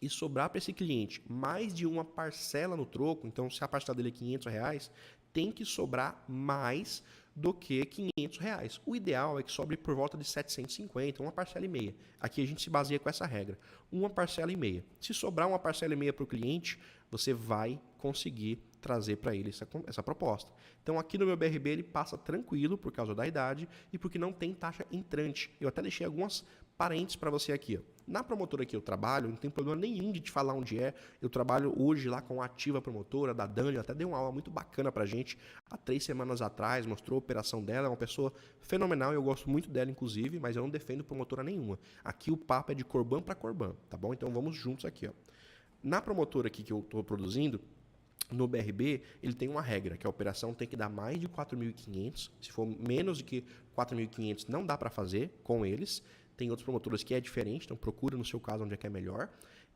e sobrar para esse cliente mais de uma parcela no troco, então se a parcela dele é R$500, tem que sobrar mais do que R$500. O ideal é que sobre por volta de 750, uma parcela e meia. Aqui a gente se baseia com essa regra, uma parcela e meia. Se sobrar uma parcela e meia para o cliente, você vai conseguir trazer para ele essa proposta. Então aqui no meu BRB ele passa tranquilo por causa da idade e porque não tem taxa entrante. Eu até deixei algumas parentes para você aqui. Ó. Na promotora que eu trabalho, não tem problema nenhum de te falar onde é. Eu trabalho hoje lá com a Ativa Promotora, da Dani, até deu uma aula muito bacana pra gente há 3 semanas atrás, mostrou a operação dela, é uma pessoa fenomenal, eu gosto muito dela inclusive, mas eu não defendo promotora nenhuma. Aqui o papo é de Corban para Corban, tá bom? Então vamos juntos aqui. Ó. Na promotora aqui que eu estou produzindo, no BRB, ele tem uma regra, que a operação tem que dar mais de 4.500, se for menos de que 4.500 não dá para fazer com eles. Tem outras promotoras que é diferente, então procura no seu caso onde é que é melhor.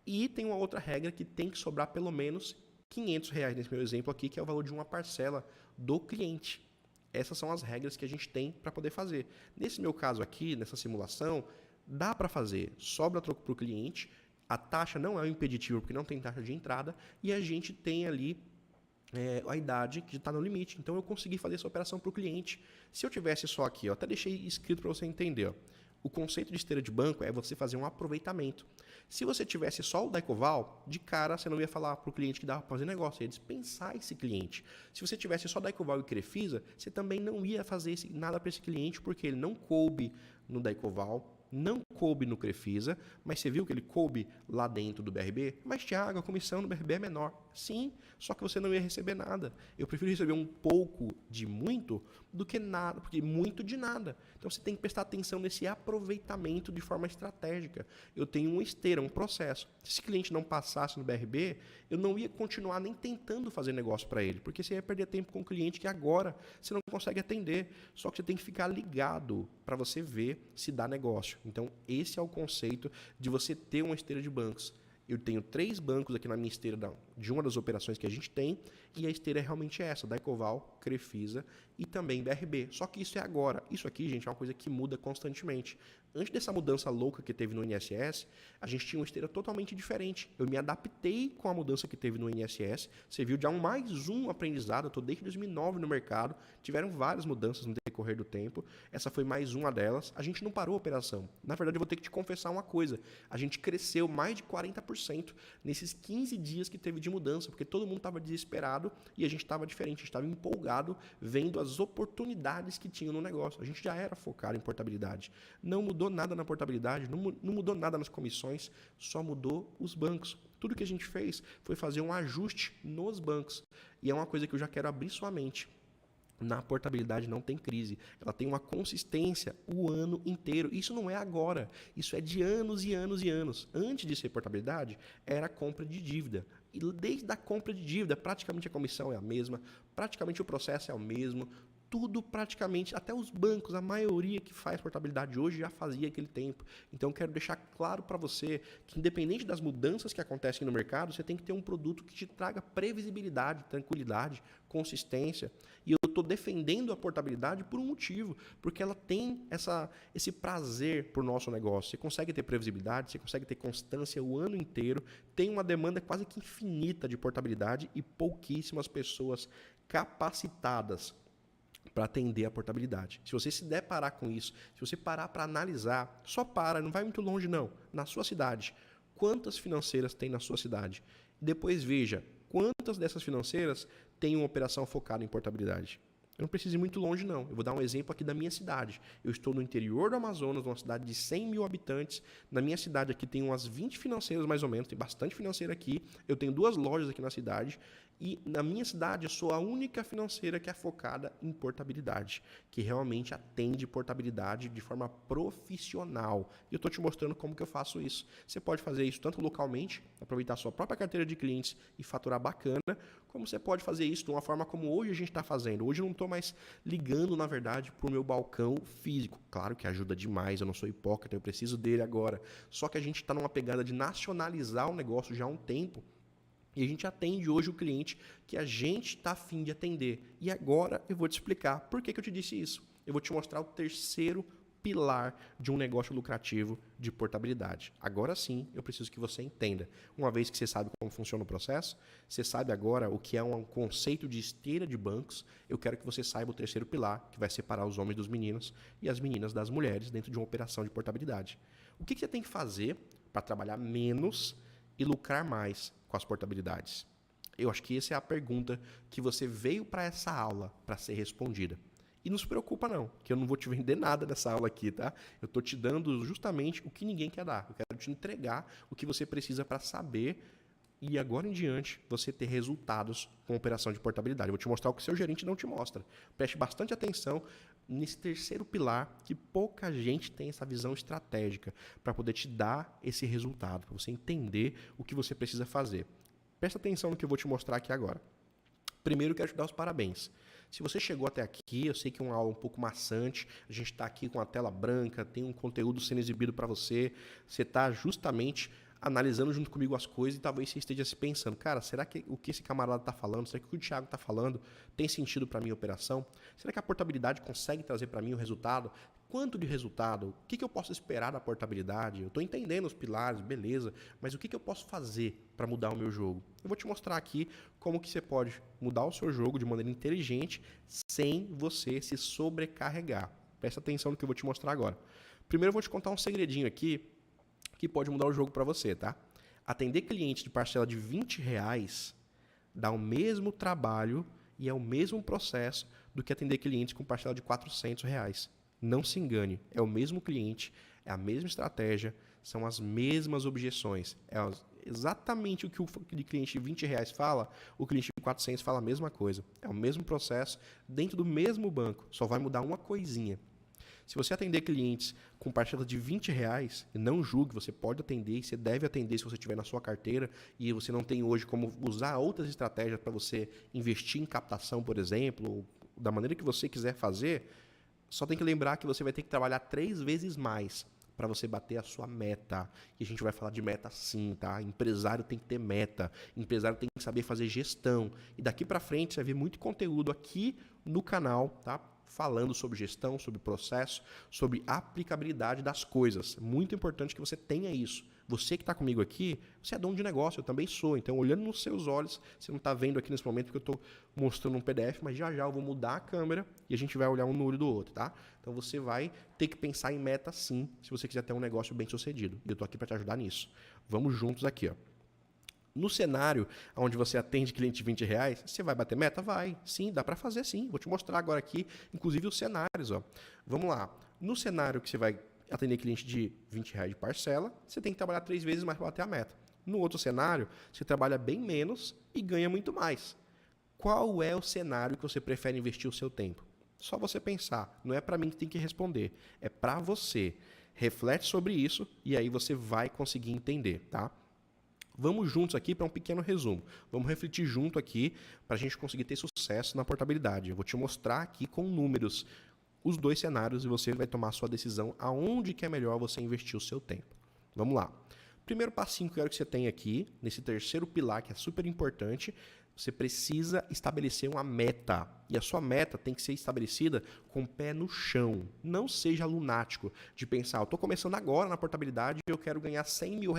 E tem uma outra regra que tem que sobrar pelo menos R$500 nesse meu exemplo aqui, que é o valor de uma parcela do cliente. Essas são as regras que a gente tem para poder fazer. Nesse meu caso aqui, nessa simulação, dá para fazer, sobra troco para o cliente, a taxa não é um impeditivo porque não tem taxa de entrada e a gente tem ali a idade que está no limite. Então eu consegui fazer essa operação para o cliente. Se eu tivesse só aqui, eu até deixei escrito para você entender, ó. O conceito de esteira de banco é você fazer um aproveitamento. Se você tivesse só o Daicoval, de cara você não ia falar para o cliente que dava para fazer negócio, ia dispensar esse cliente. Se você tivesse só Daicoval e Crefisa, você também não ia fazer nada para esse cliente, porque ele não coube no Daicoval, não coube no Crefisa, mas você viu que ele coube lá dentro do BRB? Mas, Thiago, a comissão no BRB é menor. Sim, só que você não ia receber nada. Eu prefiro receber um pouco de muito do que nada, porque muito de nada. Então, você tem que prestar atenção nesse aproveitamento de forma estratégica. Eu tenho uma esteira, um processo. Se esse cliente não passasse no BRB, eu não ia continuar nem tentando fazer negócio para ele, porque você ia perder tempo com o cliente que agora você não consegue atender. Só que você tem que ficar ligado para você ver se dá negócio. Então, esse é o conceito de você ter uma esteira de bancos. Eu tenho 3 bancos aqui na minha esteira de uma das operações que a gente tem, e a esteira é realmente essa, Daicoval, Crefisa e também BRB. Só que isso é agora. Isso aqui, gente, é uma coisa que muda constantemente. Antes dessa mudança louca que teve no INSS, a gente tinha uma esteira totalmente diferente. Eu me adaptei com a mudança que teve no INSS. Você viu já mais um aprendizado. Eu estou desde 2009 no mercado. Tiveram várias mudanças no decorrer do tempo. Essa foi mais uma delas. A gente não parou a operação. Na verdade, eu vou ter que te confessar uma coisa. A gente cresceu mais de 40% nesses 15 dias que teve de mudança, porque todo mundo estava desesperado e a gente estava diferente. A gente estava empolgado vendo as oportunidades que tinham no negócio. A gente já era focado em portabilidade. Não mudou nada na portabilidade, não mudou nada nas comissões, só mudou os bancos. Tudo que a gente fez foi fazer um ajuste nos bancos. E é uma coisa que eu já quero abrir sua mente. Na portabilidade não tem crise. Ela tem uma consistência o ano inteiro. Isso não é agora. Isso é de anos e anos e anos. Antes de ser portabilidade, era compra de dívida. E desde a compra de dívida, praticamente a comissão é a mesma, praticamente o processo é o mesmo, tudo praticamente, até os bancos, a maioria que faz portabilidade hoje já fazia aquele tempo. Então, quero deixar claro para você que, independente das mudanças que acontecem no mercado, você tem que ter um produto que te traga previsibilidade, tranquilidade, consistência. E eu estou defendendo a portabilidade por um motivo, porque ela tem esse prazer por nosso negócio. Você consegue ter previsibilidade, você consegue ter constância o ano inteiro, tem uma demanda quase que infinita de portabilidade e pouquíssimas pessoas capacitadas para atender a portabilidade. Se você se deparar com isso, se você parar para analisar, só para, não vai muito longe não, na sua cidade, quantas financeiras tem na sua cidade? Depois veja, quantas dessas financeiras têm uma operação focada em portabilidade? Eu não preciso ir muito longe, não. Eu vou dar um exemplo aqui da minha cidade. Eu estou no interior do Amazonas, numa cidade de 100 mil habitantes. Na minha cidade aqui tem umas 20 financeiras, mais ou menos. Tem bastante financeira aqui. Eu tenho 2 lojas aqui na cidade. E na minha cidade eu sou a única financeira que é focada em portabilidade, que realmente atende portabilidade de forma profissional. E eu estou te mostrando como que eu faço isso. Você pode fazer isso tanto localmente, aproveitar a sua própria carteira de clientes e faturar bacana, como você pode fazer isso de uma forma como hoje a gente está fazendo. Hoje eu não estou mais ligando, na verdade, para o meu balcão físico. Claro que ajuda demais, eu não sou hipócrita, eu preciso dele agora. Só que a gente está numa pegada de nacionalizar o negócio já há um tempo. E a gente atende hoje o cliente que a gente está afim de atender. E agora eu vou te explicar por que eu te disse isso. Eu vou te mostrar o terceiro pilar de um negócio lucrativo de portabilidade. Agora sim, eu preciso que você entenda. Uma vez que você sabe como funciona o processo, você sabe agora o que é um conceito de esteira de bancos, eu quero que você saiba o terceiro pilar, que vai separar os homens dos meninos e as meninas das mulheres dentro de uma operação de portabilidade. O que você tem que fazer para trabalhar menos e lucrar mais com as portabilidades? Eu acho que essa é a pergunta que você veio para essa aula para ser respondida. E não se preocupa não, que eu não vou te vender nada nessa aula aqui, tá? Eu estou te dando justamente o que ninguém quer dar. Eu quero te entregar o que você precisa para saber e agora em diante você ter resultados com operação de portabilidade. Eu vou te mostrar o que o seu gerente não te mostra. Preste bastante atenção nesse terceiro pilar, que pouca gente tem essa visão estratégica para poder te dar esse resultado, para você entender o que você precisa fazer. Presta atenção no que eu vou te mostrar aqui agora. Primeiro, eu quero te dar os parabéns. Se você chegou até aqui, eu sei que é uma aula um pouco maçante, a gente está aqui com a tela branca, tem um conteúdo sendo exibido para você, você está justamente analisando junto comigo as coisas e talvez você esteja se pensando, cara, será que o que esse camarada está falando, será que o que o Thiago está falando tem sentido para a minha operação? Será que a portabilidade consegue trazer para mim o resultado? Quanto de resultado? O que eu posso esperar da portabilidade? Eu estou entendendo os pilares, beleza, mas o que eu posso fazer para mudar o meu jogo? Eu vou te mostrar aqui como que você pode mudar o seu jogo de maneira inteligente sem você se sobrecarregar. Presta atenção no que eu vou te mostrar agora. Primeiro eu vou te contar um segredinho aqui que pode mudar o jogo para você, tá? Atender cliente de parcela de R$20 dá o mesmo trabalho e é o mesmo processo do que atender clientes com parcela de R$400. Não se engane, é o mesmo cliente, é a mesma estratégia, são as mesmas objeções. É exatamente o que o cliente de R$20 fala, o cliente de 400 fala a mesma coisa. É o mesmo processo dentro do mesmo banco, só vai mudar uma coisinha. Se você atender clientes com parcela de R$20, não julgue, você pode atender e você deve atender se você tiver na sua carteira e você não tem hoje como usar outras estratégias para você investir em captação, por exemplo, ou da maneira que você quiser fazer, só tem que lembrar que você vai ter que trabalhar 3 vezes mais para você bater a sua meta. E a gente vai falar de meta sim, tá? Empresário tem que ter meta, empresário tem que saber fazer gestão. E daqui para frente você vai ver muito conteúdo aqui no canal, tá? Falando sobre gestão, sobre processo, sobre aplicabilidade das coisas. Muito importante que você tenha isso. Você que está comigo aqui, você é dono de negócio, eu também sou. Então, olhando nos seus olhos, você não está vendo aqui nesse momento porque eu estou mostrando um PDF, mas já eu vou mudar a câmera e a gente vai olhar um no olho do outro, tá? Então, você vai ter que pensar em meta sim, se você quiser ter um negócio bem sucedido. E eu estou aqui para te ajudar nisso. Vamos juntos aqui, ó. No cenário onde você atende cliente de R$20, você vai bater meta? Vai. Sim, dá para fazer sim. Vou te mostrar agora aqui, inclusive os cenários. Ó. Vamos lá. No cenário que você vai atender cliente de R$20 de parcela, você tem que trabalhar 3 vezes mais para bater a meta. No outro cenário, você trabalha bem menos e ganha muito mais. Qual é o cenário que você prefere investir o seu tempo? Só você pensar. Não é para mim que tem que responder. É para você. Reflete sobre isso e aí você vai conseguir entender, tá? Vamos juntos aqui para um pequeno resumo. Vamos refletir junto aqui para a gente conseguir ter sucesso na portabilidade. Eu vou te mostrar aqui com números os 2 cenários e você vai tomar a sua decisão aonde que é melhor você investir o seu tempo. Vamos lá. Primeiro passinho que eu quero que você tenha aqui, nesse terceiro pilar que é super importante, você precisa estabelecer uma meta. E a sua meta tem que ser estabelecida com o pé no chão. Não seja lunático de pensar, eu estou começando agora na portabilidade e eu quero ganhar R$100 mil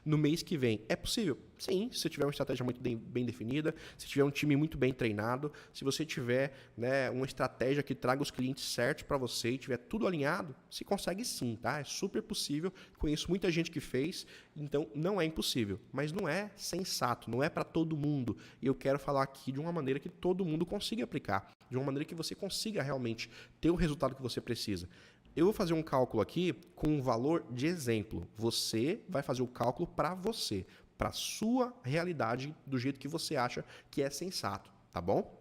no mês que vem. É possível? Sim, se você tiver uma estratégia muito bem definida, se tiver um time muito bem treinado, se você tiver, né, uma estratégia que traga os clientes certos para você e tiver tudo alinhado, se consegue sim, tá? É super possível. Conheço muita gente que fez, então não é impossível. Mas não é sensato, não é para todo mundo. E eu quero falar aqui de uma maneira que todo mundo consiga aplicar, de uma maneira que você consiga realmente ter o resultado que você precisa. Eu vou fazer um cálculo aqui com um valor de exemplo. Você vai fazer o cálculo para você, para a sua realidade, do jeito que você acha que é sensato, tá bom?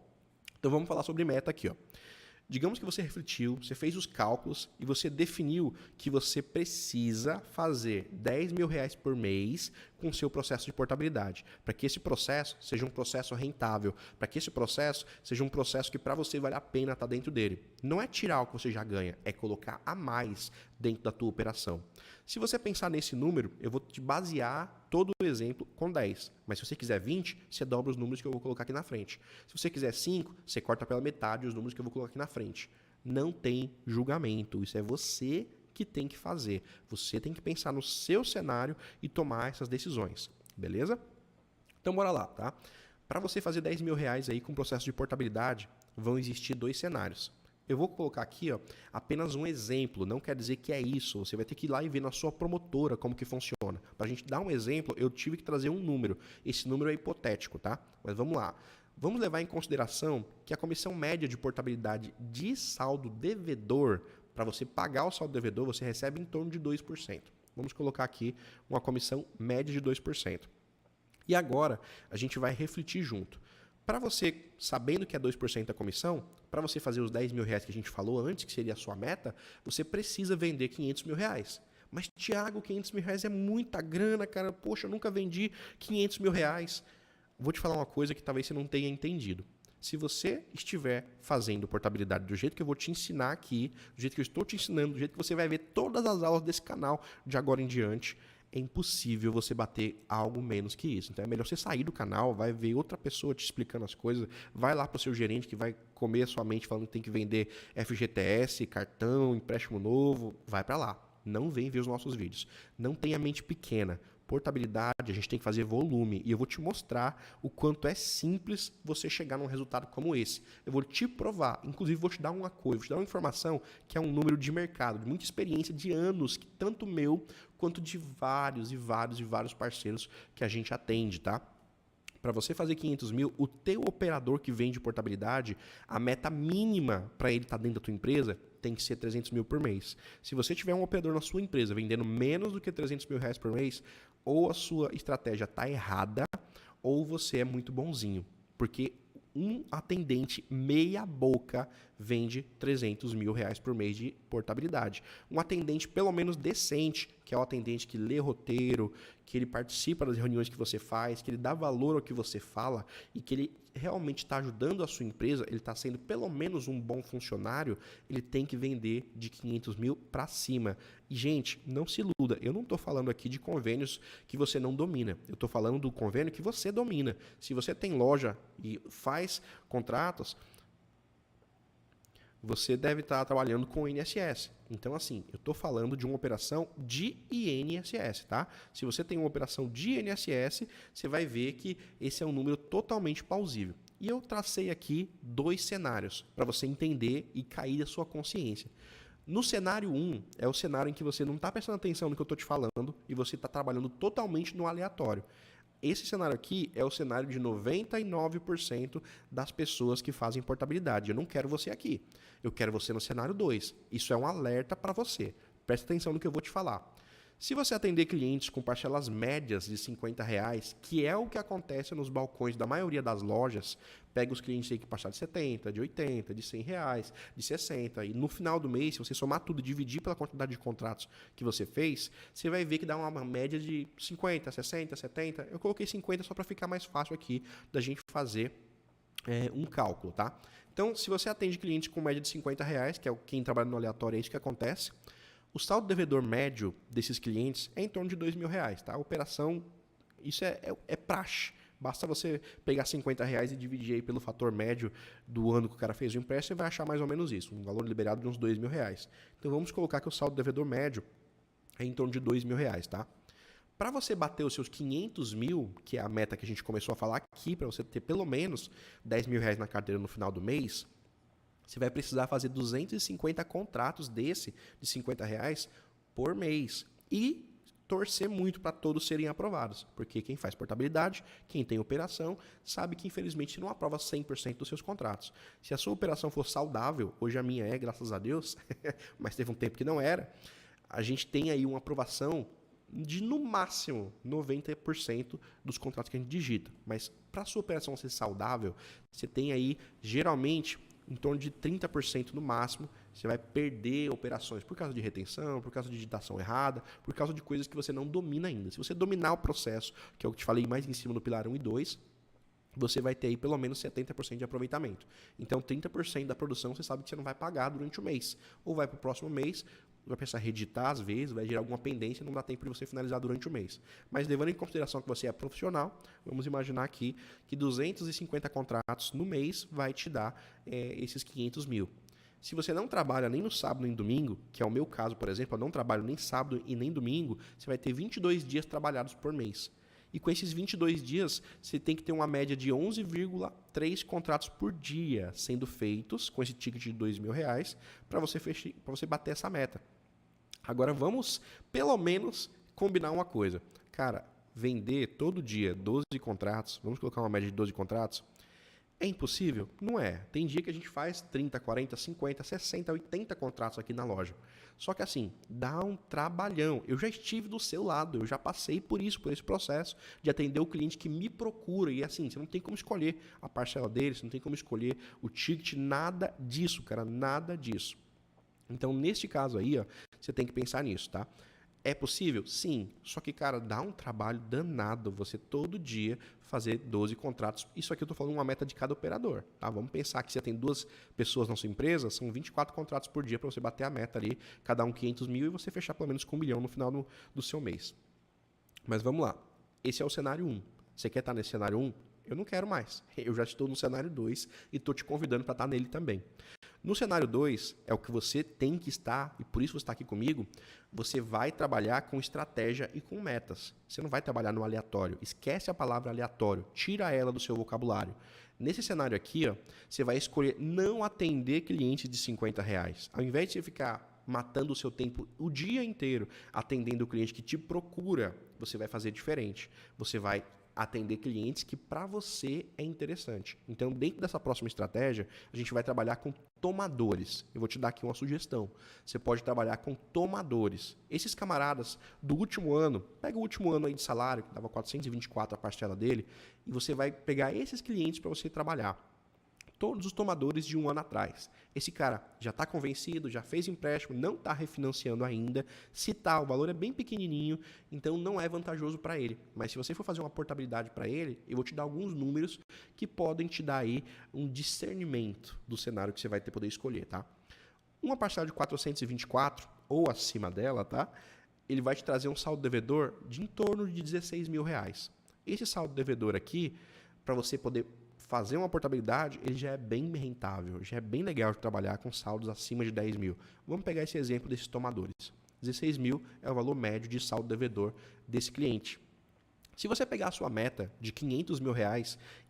Então vamos falar sobre meta aqui, ó. Digamos que você refletiu, você fez os cálculos e você definiu que você precisa fazer R$10.000 por mês com o seu processo de portabilidade, para que esse processo seja um processo rentável, para que esse processo seja um processo que para você vale a pena estar dentro dele. Não é tirar o que você já ganha, é colocar a mais dentro da tua operação. Se você pensar nesse número, eu vou te basear todo o exemplo com 10. Mas se você quiser 20, você dobra os números que eu vou colocar aqui na frente. Se você quiser 5, você corta pela metade os números que eu vou colocar aqui na frente. Não tem julgamento, isso é você que tem que fazer. Você tem que pensar no seu cenário e tomar essas decisões, beleza? Então bora lá, tá? Para você fazer R$10.000 aí com processo de portabilidade, vão existir 2 cenários. Eu vou colocar aqui, ó, apenas um exemplo, não quer dizer que é isso. Você vai ter que ir lá e ver na sua promotora como que funciona. Para a gente dar um exemplo, eu tive que trazer um número. Esse número é hipotético, tá? Mas vamos lá. Vamos levar em consideração que a comissão média de portabilidade de saldo devedor, para você pagar o saldo devedor, você recebe em torno de 2%. Vamos colocar aqui uma comissão média de 2%. E agora, a gente vai refletir junto. Para você, sabendo que é 2% da comissão, para você fazer os R$10.000 que a gente falou antes, que seria a sua meta, você precisa vender R$500.000. Mas, Thiago, R$500.000 é muita grana, cara. Poxa, eu nunca vendi R$500.000. Vou te falar uma coisa que talvez você não tenha entendido. Se você estiver fazendo portabilidade do jeito que eu vou te ensinar aqui, do jeito que eu estou te ensinando, do jeito que você vai ver todas as aulas desse canal de agora em diante, é impossível você bater algo menos que isso. Então é melhor você sair do canal, vai ver outra pessoa te explicando as coisas, vai lá para o seu gerente que vai comer a sua mente falando que tem que vender FGTS, cartão, empréstimo novo, vai para lá. Não vem ver os nossos vídeos. Não tenha mente pequena. Portabilidade, a gente tem que fazer volume. E eu vou te mostrar o quanto é simples você chegar num resultado como esse. Eu vou te provar. Inclusive, vou te dar uma coisa, vou te dar uma informação que é um número de mercado, de muita experiência de anos, que tanto meu quanto de vários parceiros que a gente atende, tá? Para você fazer 500 mil, o teu operador que vende portabilidade, a meta mínima para ele estar dentro da tua empresa tem que ser 300 mil por mês. Se você tiver um operador na sua empresa vendendo menos do que 300 mil reais por mês, ou a sua estratégia está errada, ou você é muito bonzinho. Porque um atendente meia boca vende 300 mil reais por mês de portabilidade. Um atendente pelo menos decente, que é o atendente que lê roteiro, que ele participa das reuniões que você faz, que ele dá valor ao que você fala e que ele realmente está ajudando a sua empresa, ele está sendo pelo menos um bom funcionário, ele tem que vender de 500 mil para cima. E, gente, não se iluda, eu não estou falando aqui de convênios que você não domina, eu estou falando do convênio que você domina. Se você tem loja e faz contratos, você deve estar trabalhando com o INSS. Então, assim, eu estou falando de uma operação de INSS, tá? Se você tem uma operação de INSS, você vai ver que esse é um número totalmente plausível. E eu tracei aqui 2 cenários para você entender e cair da sua consciência. No cenário 1, é o cenário em que você não está prestando atenção no que eu estou te falando e você está trabalhando totalmente no aleatório. Esse cenário aqui é o cenário de 99% das pessoas que fazem portabilidade. Eu não quero você aqui. Eu quero você no cenário 2. Isso é um alerta para você. Preste atenção no que eu vou te falar. Se você atender clientes com parcelas médias de R$50, que é o que acontece nos balcões da maioria das lojas, pega os clientes aí que passaram de 70, de 80, de R$100, de 60, e no final do mês, se você somar tudo e dividir pela quantidade de contratos que você fez, você vai ver que dá uma média de 50, 60, 70. Eu coloquei 50 só para ficar mais fácil aqui da gente fazer um cálculo, tá? Então, se você atende clientes com média de R$50, que é quem trabalha no aleatório, é isso que acontece. O saldo devedor médio desses clientes é em torno de R$2.000, tá? A operação, isso é praxe. Basta você pegar R$50 e dividir aí pelo fator médio do ano que o cara fez o empréstimo, você vai achar mais ou menos isso, um valor liberado de uns R$2.000. Então vamos colocar que o saldo devedor médio é em torno de R$2.000, tá? Para você bater os seus 500 mil, que é a meta que a gente começou a falar aqui, para você ter pelo menos R$10.000 na carteira no final do mês, você vai precisar fazer 250 contratos desse de R$50 por mês. E torcer muito para todos serem aprovados, porque quem faz portabilidade, quem tem operação, sabe que infelizmente não aprova 100% dos seus contratos. Se a sua operação for saudável, hoje a minha é, graças a Deus, mas teve um tempo que não era, a gente tem aí uma aprovação de no máximo 90% dos contratos que a gente digita. Mas para a sua operação ser saudável, você tem aí geralmente em torno de 30% no máximo, você vai perder operações por causa de retenção, por causa de digitação errada, por causa de coisas que você não domina ainda. Se você dominar o processo, que é o que eu te falei mais em cima no pilar 1 e 2, você vai ter aí pelo menos 70% de aproveitamento. Então, 30% da produção você sabe que você não vai pagar durante o mês. Ou vai para o próximo mês, vai precisar reeditar às vezes, vai gerar alguma pendência, não dá tempo de você finalizar durante o mês. Mas levando em consideração que você é profissional, vamos imaginar aqui que 250 contratos no mês vai te dar esses 500 mil. Se você não trabalha nem no sábado nem no domingo, que é o meu caso, por exemplo, eu não trabalho nem sábado e nem domingo, você vai ter 22 dias trabalhados por mês. E com esses 22 dias, você tem que ter uma média de 11,3 contratos por dia sendo feitos com esse ticket de R$2.000 para você bater essa meta. Agora vamos, pelo menos, combinar uma coisa. Cara, vender todo dia 12 contratos, vamos colocar uma média de 12 contratos, é impossível? Não é. Tem dia que a gente faz 30, 40, 50, 60, 80 contratos aqui na loja. Só que assim, dá um trabalhão. Eu já estive do seu lado, eu já passei por isso, por esse processo de atender o cliente que me procura. E assim, você não tem como escolher a parcela dele, você não tem como escolher o ticket, nada disso, cara, nada disso. Então, neste caso aí, ó, você tem que pensar nisso, tá? É possível? Sim. Só que, cara, dá um trabalho danado você todo dia fazer 12 contratos. Isso aqui eu estou falando uma meta de cada operador, tá? Vamos pensar que você tem 2 pessoas na sua empresa, são 24 contratos por dia para você bater a meta ali, cada um 500 mil e você fechar pelo menos com 1 milhão no final do seu mês. Mas vamos lá. Esse é o cenário 1. Você quer estar nesse cenário 1? Eu não quero mais. Eu já estou no cenário 2 e estou te convidando para estar nele também. No cenário 2, é o que você tem que estar, e por isso você está aqui comigo, você vai trabalhar com estratégia e com metas. Você não vai trabalhar no aleatório. Esquece a palavra aleatório, tira ela do seu vocabulário. Nesse cenário aqui, ó, você vai escolher não atender clientes de R$50. Ao invés de você ficar matando o seu tempo o dia inteiro atendendo o cliente que te procura, você vai fazer diferente. Você vai atender clientes que para você é interessante. Então, dentro dessa próxima estratégia, a gente vai trabalhar com tomadores. Eu vou te dar aqui uma sugestão. Você pode trabalhar com tomadores. Esses camaradas do último ano, pega o último ano aí de salário, que dava 424 a parcela dele, e você vai pegar esses clientes para você trabalhar. Todos os tomadores de um ano atrás. Esse cara já está convencido, já fez empréstimo, não está refinanciando ainda. Se está, o valor é bem pequenininho, então não é vantajoso para ele. Mas se você for fazer uma portabilidade para ele, eu vou te dar alguns números que podem te dar aí um discernimento do cenário que você vai ter poder escolher, tá? Uma parcela de 424 ou acima dela, tá? Ele vai te trazer um saldo devedor de em torno de R$16.000. Esse saldo devedor aqui, para você poder fazer uma portabilidade, ele já é bem rentável, já é bem legal de trabalhar com saldos acima de 10 mil. Vamos pegar esse exemplo desses tomadores. 16 mil é o valor médio de saldo devedor desse cliente. Se você pegar a sua meta de R$500 mil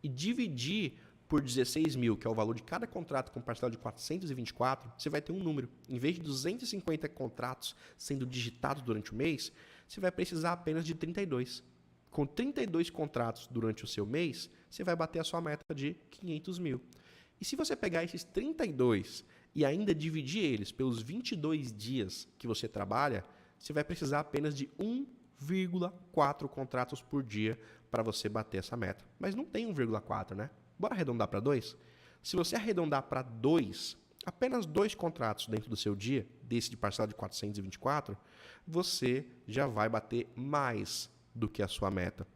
e dividir por 16 mil, que é o valor de cada contrato com parcela de 424, você vai ter um número. Em vez de 250 contratos sendo digitados durante o mês, você vai precisar apenas de 32. Com 32 contratos durante o seu mês, você vai bater a sua meta de 500 mil. E se você pegar esses 32 e ainda dividir eles pelos 22 dias que você trabalha, você vai precisar apenas de 1,4 contratos por dia para você bater essa meta. Mas não tem 1,4, né? Bora arredondar para 2? Se você arredondar para 2, apenas 2 contratos dentro do seu dia, desse de parcela de 424, você já vai bater mais do que a sua meta.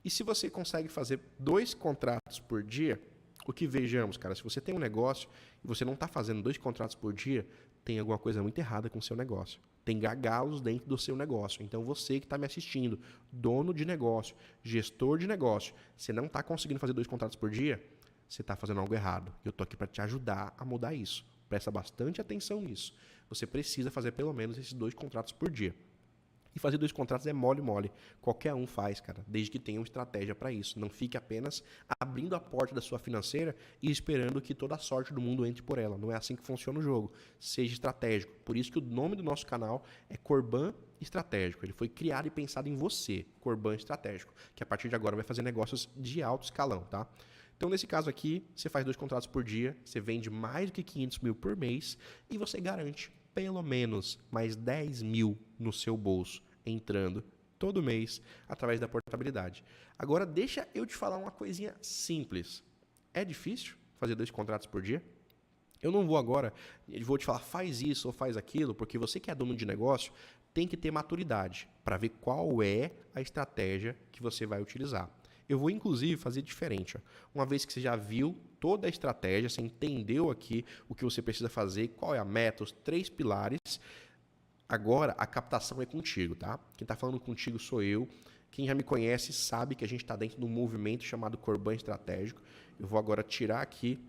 E se você consegue fazer 2 contratos por dia, o que vejamos, cara, se você tem um negócio e você não está fazendo 2 contratos por dia, tem alguma coisa muito errada com o seu negócio. Tem gargalos dentro do seu negócio. Então você que está me assistindo, dono de negócio, gestor de negócio, você não está conseguindo fazer 2 contratos por dia, você está fazendo algo errado. Eu estou aqui para te ajudar a mudar isso. Presta bastante atenção nisso. Você precisa fazer pelo menos esses 2 contratos por dia. E fazer 2 contratos é mole. Qualquer um faz, cara, desde que tenha uma estratégia para isso. Não fique apenas abrindo a porta da sua financeira e esperando que toda a sorte do mundo entre por ela. Não é assim que funciona o jogo. Seja estratégico. Por isso que o nome do nosso canal é Corban Estratégico. Ele foi criado e pensado em você, Corban Estratégico, que a partir de agora vai fazer negócios de alto escalão, tá? Então, nesse caso aqui, você faz 2 contratos por dia, você vende mais do que 500 mil por mês e você garante pelo menos mais 10 mil no seu bolso, entrando todo mês através da portabilidade. Agora, deixa eu te falar uma coisinha simples. É difícil fazer 2 contratos por dia? Eu não vou agora, vou te falar faz isso ou faz aquilo, porque você que é dono de negócio tem que ter maturidade para ver qual é a estratégia que você vai utilizar. Eu vou, inclusive, fazer diferente. Ó. Uma vez que você já viu toda a estratégia, você entendeu aqui o que você precisa fazer, qual é a meta, os 3 pilares, agora a captação é contigo, tá? Quem está falando contigo sou eu. Quem já me conhece sabe que a gente está dentro de um movimento chamado Corban Estratégico. Eu vou agora tirar aqui,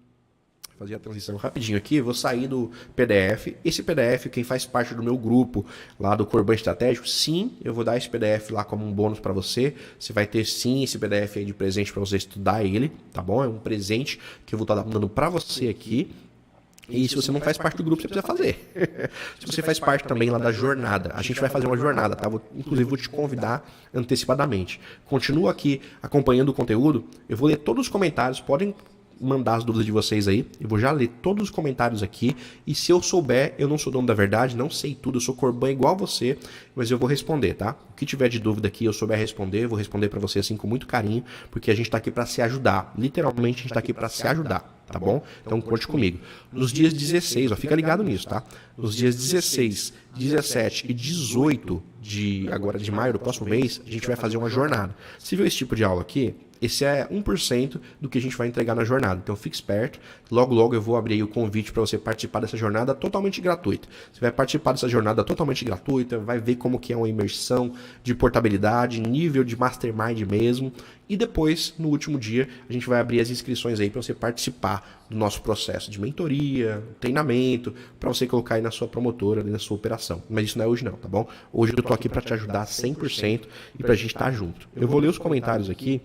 fazer a transição rapidinho aqui, vou sair do PDF. Esse PDF, quem faz parte do meu grupo lá do Corban Estratégico, sim, eu vou dar esse PDF lá como um bônus para você. Você vai ter sim esse PDF aí de presente para você estudar ele, tá bom? É um presente que eu vou estar dando para você aqui. E se você não faz parte do grupo, você precisa fazer. Se você faz parte também lá da jornada, a gente vai fazer uma jornada, tá? Inclusive, vou te convidar antecipadamente. Continua aqui acompanhando o conteúdo. Eu vou ler todos os comentários, podem mandar as dúvidas de vocês aí. Eu vou já ler todos os comentários aqui. E se eu souber, eu não sou dono da verdade, não sei tudo, eu sou Corban igual você, mas eu vou responder, tá? O que tiver de dúvida aqui, eu souber responder, eu vou responder para você assim com muito carinho, porque a gente tá aqui para se ajudar. Literalmente, a gente tá aqui para se ajudar, tá bom? Então, conte comigo. Nos dias 16, ó, fica ligado nisso, tá? Nos dias 16, 17 e 18 agora de maio do próximo mês, a gente vai fazer uma jornada. Se viu esse tipo de aula aqui, esse é 1% do que a gente vai entregar na jornada. Então fique esperto. Logo, logo eu vou abrir aí o convite para você participar dessa jornada totalmente gratuita. Você vai participar dessa jornada totalmente gratuita, vai ver como que é uma imersão de portabilidade, nível de mastermind mesmo. E depois, no último dia, a gente vai abrir as inscrições aí para você participar do nosso processo de mentoria, treinamento, para você colocar aí na sua promotora, na sua operação. Mas isso não é hoje não, tá bom? Hoje eu tô aqui para te ajudar 100% e para a gente estar junto. Eu vou ler os comentários aqui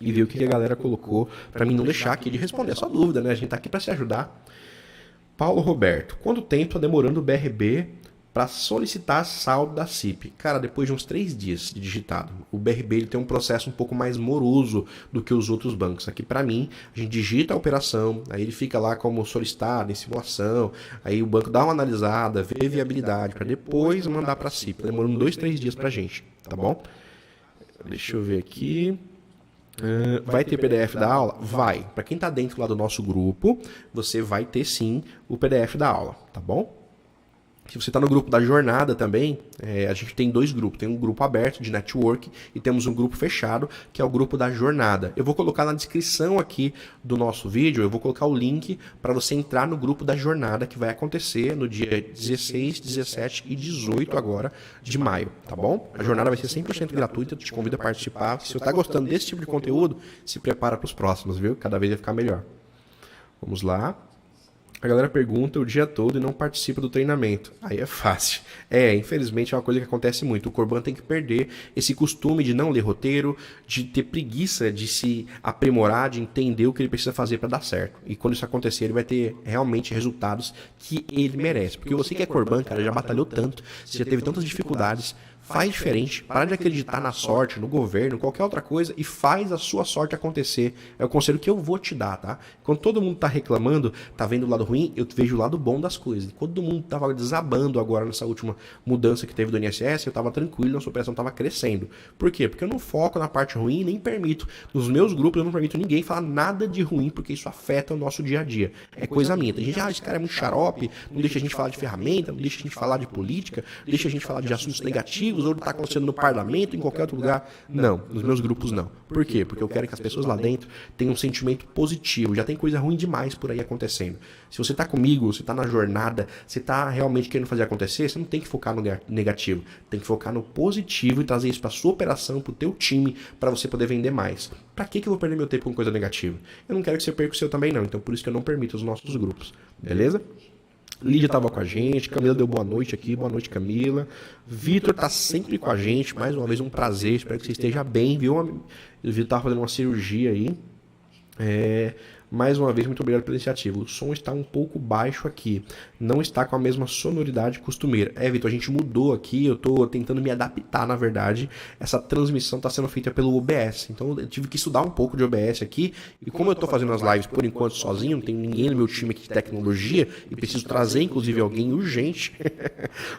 e ver o que a galera colocou, para mim não deixar aqui de responder a sua dúvida, né? A gente tá aqui para se ajudar. Paulo Roberto, quanto tempo tá demorando o BRB para solicitar saldo da CIP? Cara, depois de uns 3 dias de digitado. O BRB ele tem um processo um pouco mais moroso do que os outros bancos. Aqui para mim, a gente digita a operação, aí ele fica lá como solicitado, em simulação, aí o banco dá uma analisada, vê viabilidade, para depois mandar para a CIP. Tá demorando 2, 3 dias pra gente, tá bom? Deixa eu ver aqui. Vai ter PDF da aula? Vai. Para quem está dentro lá do nosso grupo, você vai ter sim o PDF da aula, tá bom? Se você está no grupo da jornada também, a gente tem 2 grupos. Tem um grupo aberto de network e temos um grupo fechado, que é o grupo da jornada. Eu vou colocar na descrição aqui do nosso vídeo, eu vou colocar o link para você entrar no grupo da jornada, que vai acontecer no dia 16, 17 e 18 agora de maio, tá bom? A jornada vai ser 100% gratuita, eu te convido a participar. Se você está gostando desse tipo de conteúdo, se prepara para os próximos, viu? Cada vez vai ficar melhor. Vamos lá. A galera pergunta o dia todo e não participa do treinamento. Aí é fácil. Infelizmente é uma coisa que acontece muito. O Corban tem que perder esse costume de não ler roteiro, de ter preguiça de se aprimorar, de entender o que ele precisa fazer para dar certo. E quando isso acontecer, ele vai ter realmente resultados que ele merece. Porque você que é Corban, cara, já batalhou tanto, você já teve tantas dificuldades. Faz diferente, para de acreditar na sorte, no governo, qualquer outra coisa e faz a sua sorte acontecer. É o conselho que eu vou te dar, tá? Quando todo mundo tá reclamando, tá vendo o lado ruim, eu vejo o lado bom das coisas. Quando todo mundo tava desabando agora nessa última mudança que teve do INSS, eu tava tranquilo, nossa operação tava crescendo. Por quê? Porque eu não foco na parte ruim e nem permito. Nos meus grupos eu não permito ninguém falar nada de ruim, porque isso afeta o nosso dia a dia. É coisa minha. Tem gente, esse cara é muito xarope, não deixa a gente falar de ferramenta, não deixa a gente falar de política, não deixa a gente falar de assuntos negativos, ou está acontecendo no parlamento, em qualquer outro lugar. Não, nos meus grupos não. Por quê? Porque eu quero que as pessoas lá dentro tenham um sentimento positivo. Já tem coisa ruim demais por aí acontecendo. Se você está comigo, você está na jornada, você está realmente querendo fazer acontecer, você não tem que focar no negativo. Tem que focar no positivo e trazer isso para sua operação, para o teu time, para você poder vender mais. Para que eu vou perder meu tempo com coisa negativa? Eu não quero que você perca o seu também não. Então por isso que eu não permito os nossos grupos. Beleza? Lídia estava com a gente, Camila deu boa noite aqui, boa noite, Camila. Vitor tá sempre com a gente, mais uma vez um prazer, espero que você esteja bem, viu? O Vitor estava fazendo uma cirurgia aí. Mais uma vez, muito obrigado pela iniciativa. O som está um pouco baixo aqui. Não está com a mesma sonoridade costumeira. Vitor, a gente mudou aqui. Eu estou tentando me adaptar, na verdade. Essa transmissão está sendo feita pelo OBS. Então, eu tive que estudar um pouco de OBS aqui. E como eu estou fazendo as lives, por enquanto, sozinho, não tem ninguém no meu time aqui de tecnologia, e preciso trazer, inclusive, alguém urgente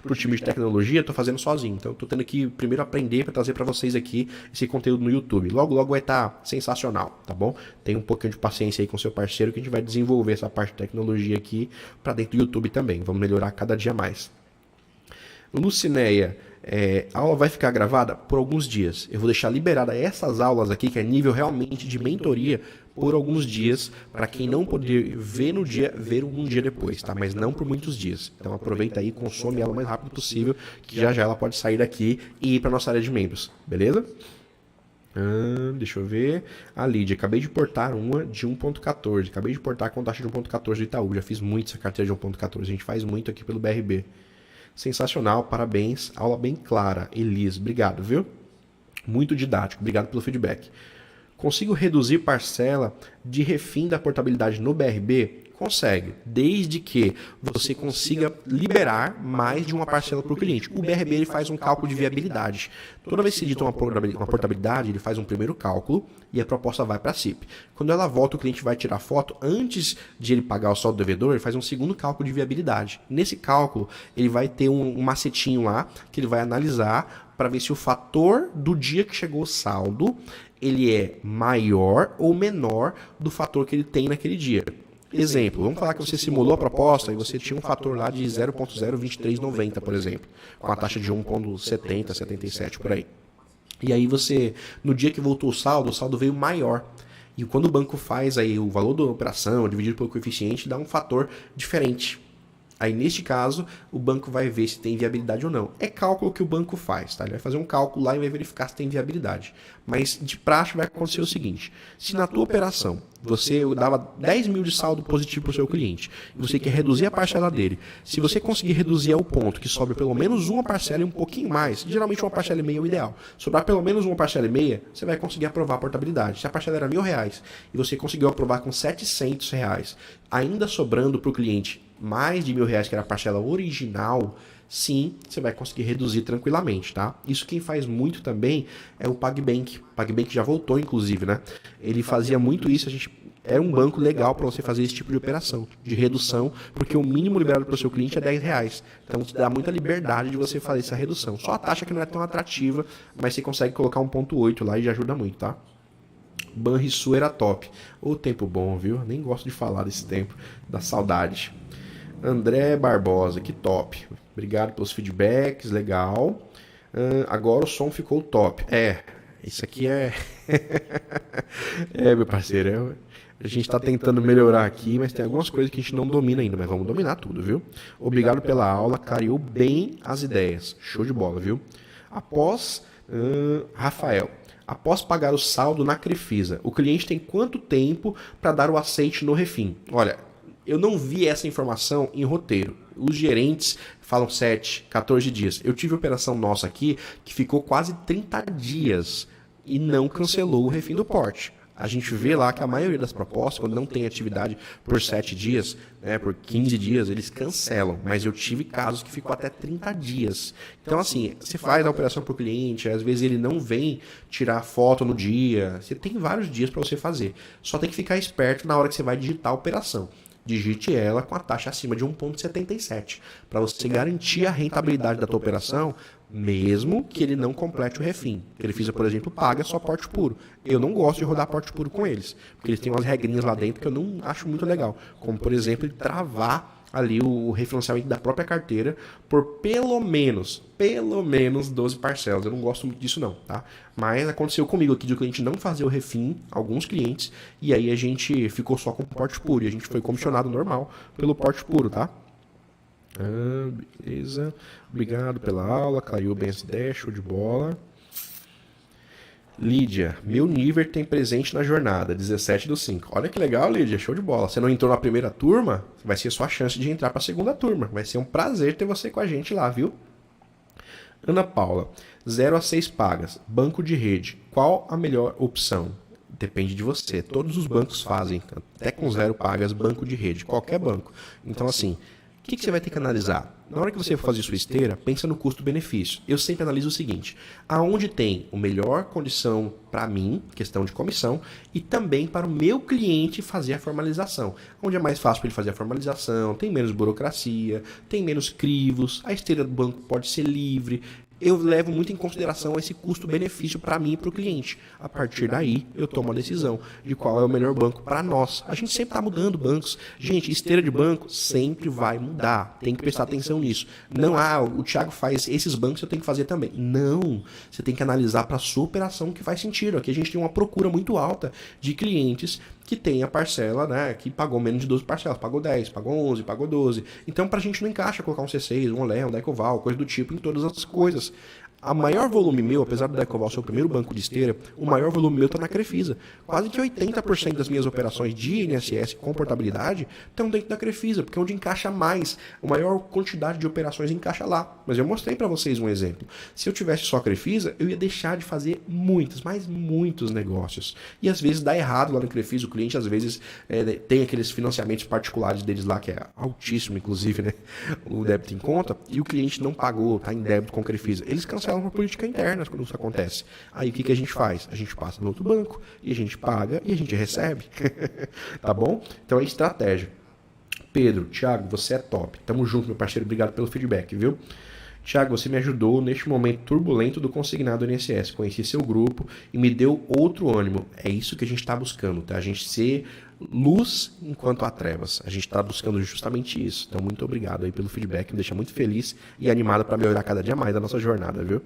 para o time de tecnologia, estou fazendo sozinho. Então, estou tendo que primeiro aprender para trazer para vocês aqui esse conteúdo no YouTube. Logo, logo vai estar sensacional, tá bom? Tenha um pouquinho de paciência aí com seu parceiro que a gente vai desenvolver essa parte de tecnologia aqui para dentro do YouTube também. Vamos melhorar cada dia mais. Lucinéia, a aula vai ficar gravada por alguns dias. Eu vou deixar liberada essas aulas aqui, que é nível realmente de mentoria, por alguns dias, para quem não poder ver no dia, ver um dia depois, tá? Mas não por muitos dias. Então aproveita aí, consome ela o mais rápido possível, que já já ela pode sair daqui e ir para nossa área de membros, beleza? Deixa eu ver. A Lídia, acabei de portar uma de 1.14. Acabei de portar com taxa de 1.14 do Itaú. Já fiz muito essa carteira de 1.14. A gente faz muito aqui pelo BRB. Sensacional, parabéns. Aula bem clara. Elis, obrigado, viu? Muito didático. Obrigado pelo feedback. Consigo reduzir parcela de refim da portabilidade no BRB? Consegue, desde que você consiga liberar mais de uma parcela para o cliente. O BRB ele faz um cálculo de viabilidade. Toda vez que se edita uma portabilidade, ele faz um primeiro cálculo e a proposta vai para a CIP. Quando ela volta, o cliente vai tirar foto. Antes de ele pagar o saldo devedor, ele faz um segundo cálculo de viabilidade. Nesse cálculo, ele vai ter um macetinho lá que ele vai analisar para ver se o fator do dia que chegou o saldo ele é maior ou menor do fator que ele tem naquele dia. Exemplo, vamos falar que você simulou a proposta e você tinha um fator lá de 0.02390, por exemplo, com a taxa de 1.70, 77 por aí. E aí você, no dia que voltou o saldo veio maior. E quando o banco faz aí o valor da operação dividido pelo coeficiente, dá um fator diferente. Aí, neste caso, o banco vai ver se tem viabilidade ou não. É cálculo que o banco faz, tá? Ele vai fazer um cálculo lá e vai verificar se tem viabilidade. Mas, de praxe, vai acontecer o seguinte. Se na tua operação, você dava 10 mil de saldo positivo para o seu cliente, e você quer reduzir a parcela dele, se você conseguir reduzir ao ponto que sobe pelo menos uma parcela e um pouquinho mais, geralmente uma parcela e meia é o ideal. Sobrar pelo menos uma parcela e meia, você vai conseguir aprovar a portabilidade. Se a parcela era R$1.000 e você conseguiu aprovar com R$700, ainda sobrando para o cliente mais de R$1.000, que era a parcela original, sim, você vai conseguir reduzir tranquilamente, tá? Isso quem faz muito também é o PagBank. O PagBank já voltou, inclusive, né? Ele fazia muito isso, era um banco legal para você fazer esse tipo de operação, de redução, porque o mínimo liberado para o seu cliente é R$10. Então, te dá muita liberdade de você fazer essa redução. Só a taxa que não é tão atrativa, mas você consegue colocar 1.8 lá e já ajuda muito, tá? Banrisul era top. Ô, tempo bom, viu? Nem gosto de falar desse tempo, da saudade. André Barbosa, que top. Obrigado pelos feedbacks, legal. Agora o som ficou top. Isso aqui é... meu parceiro, a gente está tentando melhorar aqui, mas tem algumas coisas que a gente não domina ainda, mas vamos dominar tudo, viu? Obrigado pela aula, clareou bem as ideias. Show de bola, viu? Rafael, após pagar o saldo na Crefisa, o cliente tem quanto tempo para dar o aceite no refim? Olha, eu não vi essa informação em roteiro. Os gerentes falam 7, 14 dias. Eu tive operação nossa aqui que ficou quase 30 dias e não cancelou o refim do porte. A gente vê lá que a maioria das propostas, quando não tem atividade por 7 dias, né, por 15 dias, eles cancelam. Mas eu tive casos que ficou até 30 dias. Então, assim, você faz a operação para o cliente, às vezes ele não vem tirar foto no dia. Você tem vários dias para você fazer. Só tem que ficar esperto na hora que você vai digitar a operação. Digite ela com a taxa acima de 1,77, para você garantir a rentabilidade da tua operação, mesmo que ele não complete o refim. Ele fizer, por exemplo, paga só porte puro. Eu não gosto de rodar porte puro com eles, porque eles têm umas regrinhas lá dentro que eu não acho muito legal, como, por exemplo, ele travar ali o refinanciamento da própria carteira por pelo menos 12 parcelas. Eu não gosto muito disso não, tá? Mas aconteceu comigo aqui de o cliente não fazer o refim, alguns clientes, e aí a gente ficou só com o porte puro, e a gente foi comissionado normal pelo porte puro, tá? Beleza. Obrigado pela aula, clareou bem as ideias, show de bola. Lídia, meu nível tem presente na jornada, 17/5. Olha que legal, Lídia, show de bola. Você não entrou na primeira turma? Vai ser sua chance de entrar para a segunda turma. Vai ser um prazer ter você com a gente lá, viu? Ana Paula, 0 a 6 pagas, banco de rede. Qual a melhor opção? Depende de você. Todos os bancos fazem, até com 0 pagas, banco de rede. Qualquer banco. Então, assim, o que você vai ter que analisar? Na hora que você for fazer sua esteira, pensa no custo-benefício. Eu sempre analiso o seguinte: aonde tem a melhor condição para mim, questão de comissão, e também para o meu cliente fazer a formalização. Onde é mais fácil para ele fazer a formalização, tem menos burocracia, tem menos crivos, a esteira do banco pode ser livre. Eu levo muito em consideração esse custo-benefício para mim e para o cliente. A partir daí, eu tomo a decisão de qual é o melhor banco para nós. A gente sempre está mudando bancos. Gente, esteira de banco sempre vai mudar. Tem que prestar atenção nisso. Não, o Thiago faz esses bancos, eu tenho que fazer também. Não. Você tem que analisar para a sua operação o que faz sentido. Aqui a gente tem uma procura muito alta de clientes que tem a parcela, né, que pagou menos de 12 parcelas, pagou 10, pagou 11, pagou 12. Então, pra gente não encaixa colocar um C6, um Olé, um Decoval, coisa do tipo, em todas as coisas. A maior volume meu, apesar do Decoval ser o primeiro banco de esteira, o maior volume meu está na Crefisa. Quase que 80% das minhas operações de INSS com portabilidade estão dentro da Crefisa, porque é onde encaixa mais. A maior quantidade de operações encaixa lá. Mas eu mostrei para vocês um exemplo. Se eu tivesse só a Crefisa, eu ia deixar de fazer muitos, mas muitos negócios. E às vezes dá errado lá no Crefisa. O cliente às vezes tem aqueles financiamentos particulares deles lá, que é altíssimo, inclusive, né? O débito em conta, e o cliente não pagou, está em débito com a Crefisa. Eles cancelam por política interna quando isso acontece. Aí o que a gente faz? A gente passa no outro banco e a gente paga e a gente recebe. Tá bom? Então é estratégia. Pedro, Thiago, você é top. Tamo junto, meu parceiro. Obrigado pelo feedback, viu? Thiago, você me ajudou neste momento turbulento do consignado INSS. Conheci seu grupo e me deu outro ânimo. É isso que a gente está buscando, tá? A gente ser luz enquanto há trevas. A gente está buscando justamente isso. Então, muito obrigado aí pelo feedback. Me deixa muito feliz e animado para melhorar cada dia mais a nossa jornada, viu?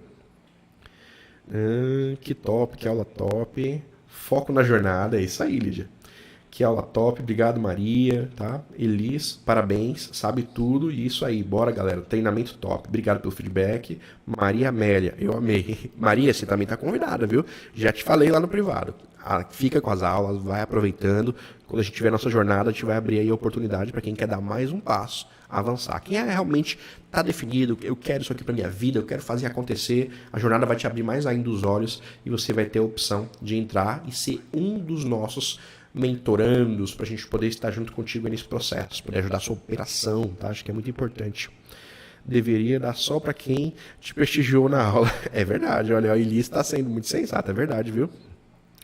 Que top, que aula top. Foco na jornada, é isso aí, Lídia. Que aula top, obrigado Maria, tá? Elis, parabéns, sabe tudo e isso aí, bora galera, treinamento top, obrigado pelo feedback. Maria Amélia, eu amei. Maria, você também tá convidada, viu? Já te falei lá no privado, fica com as aulas, vai aproveitando, quando a gente tiver nossa jornada, a gente vai abrir aí a oportunidade para quem quer dar mais um passo, avançar. Quem realmente tá definido, eu quero isso aqui para minha vida, eu quero fazer acontecer, a jornada vai te abrir mais ainda os olhos e você vai ter a opção de entrar e ser um dos nossos mentorandos, para a gente poder estar junto contigo nesse processo, poder ajudar a sua operação, tá? Acho que é muito importante. Deveria dar só para quem te prestigiou na aula. É verdade, olha, a Elis está sendo muito sensata, é verdade, viu?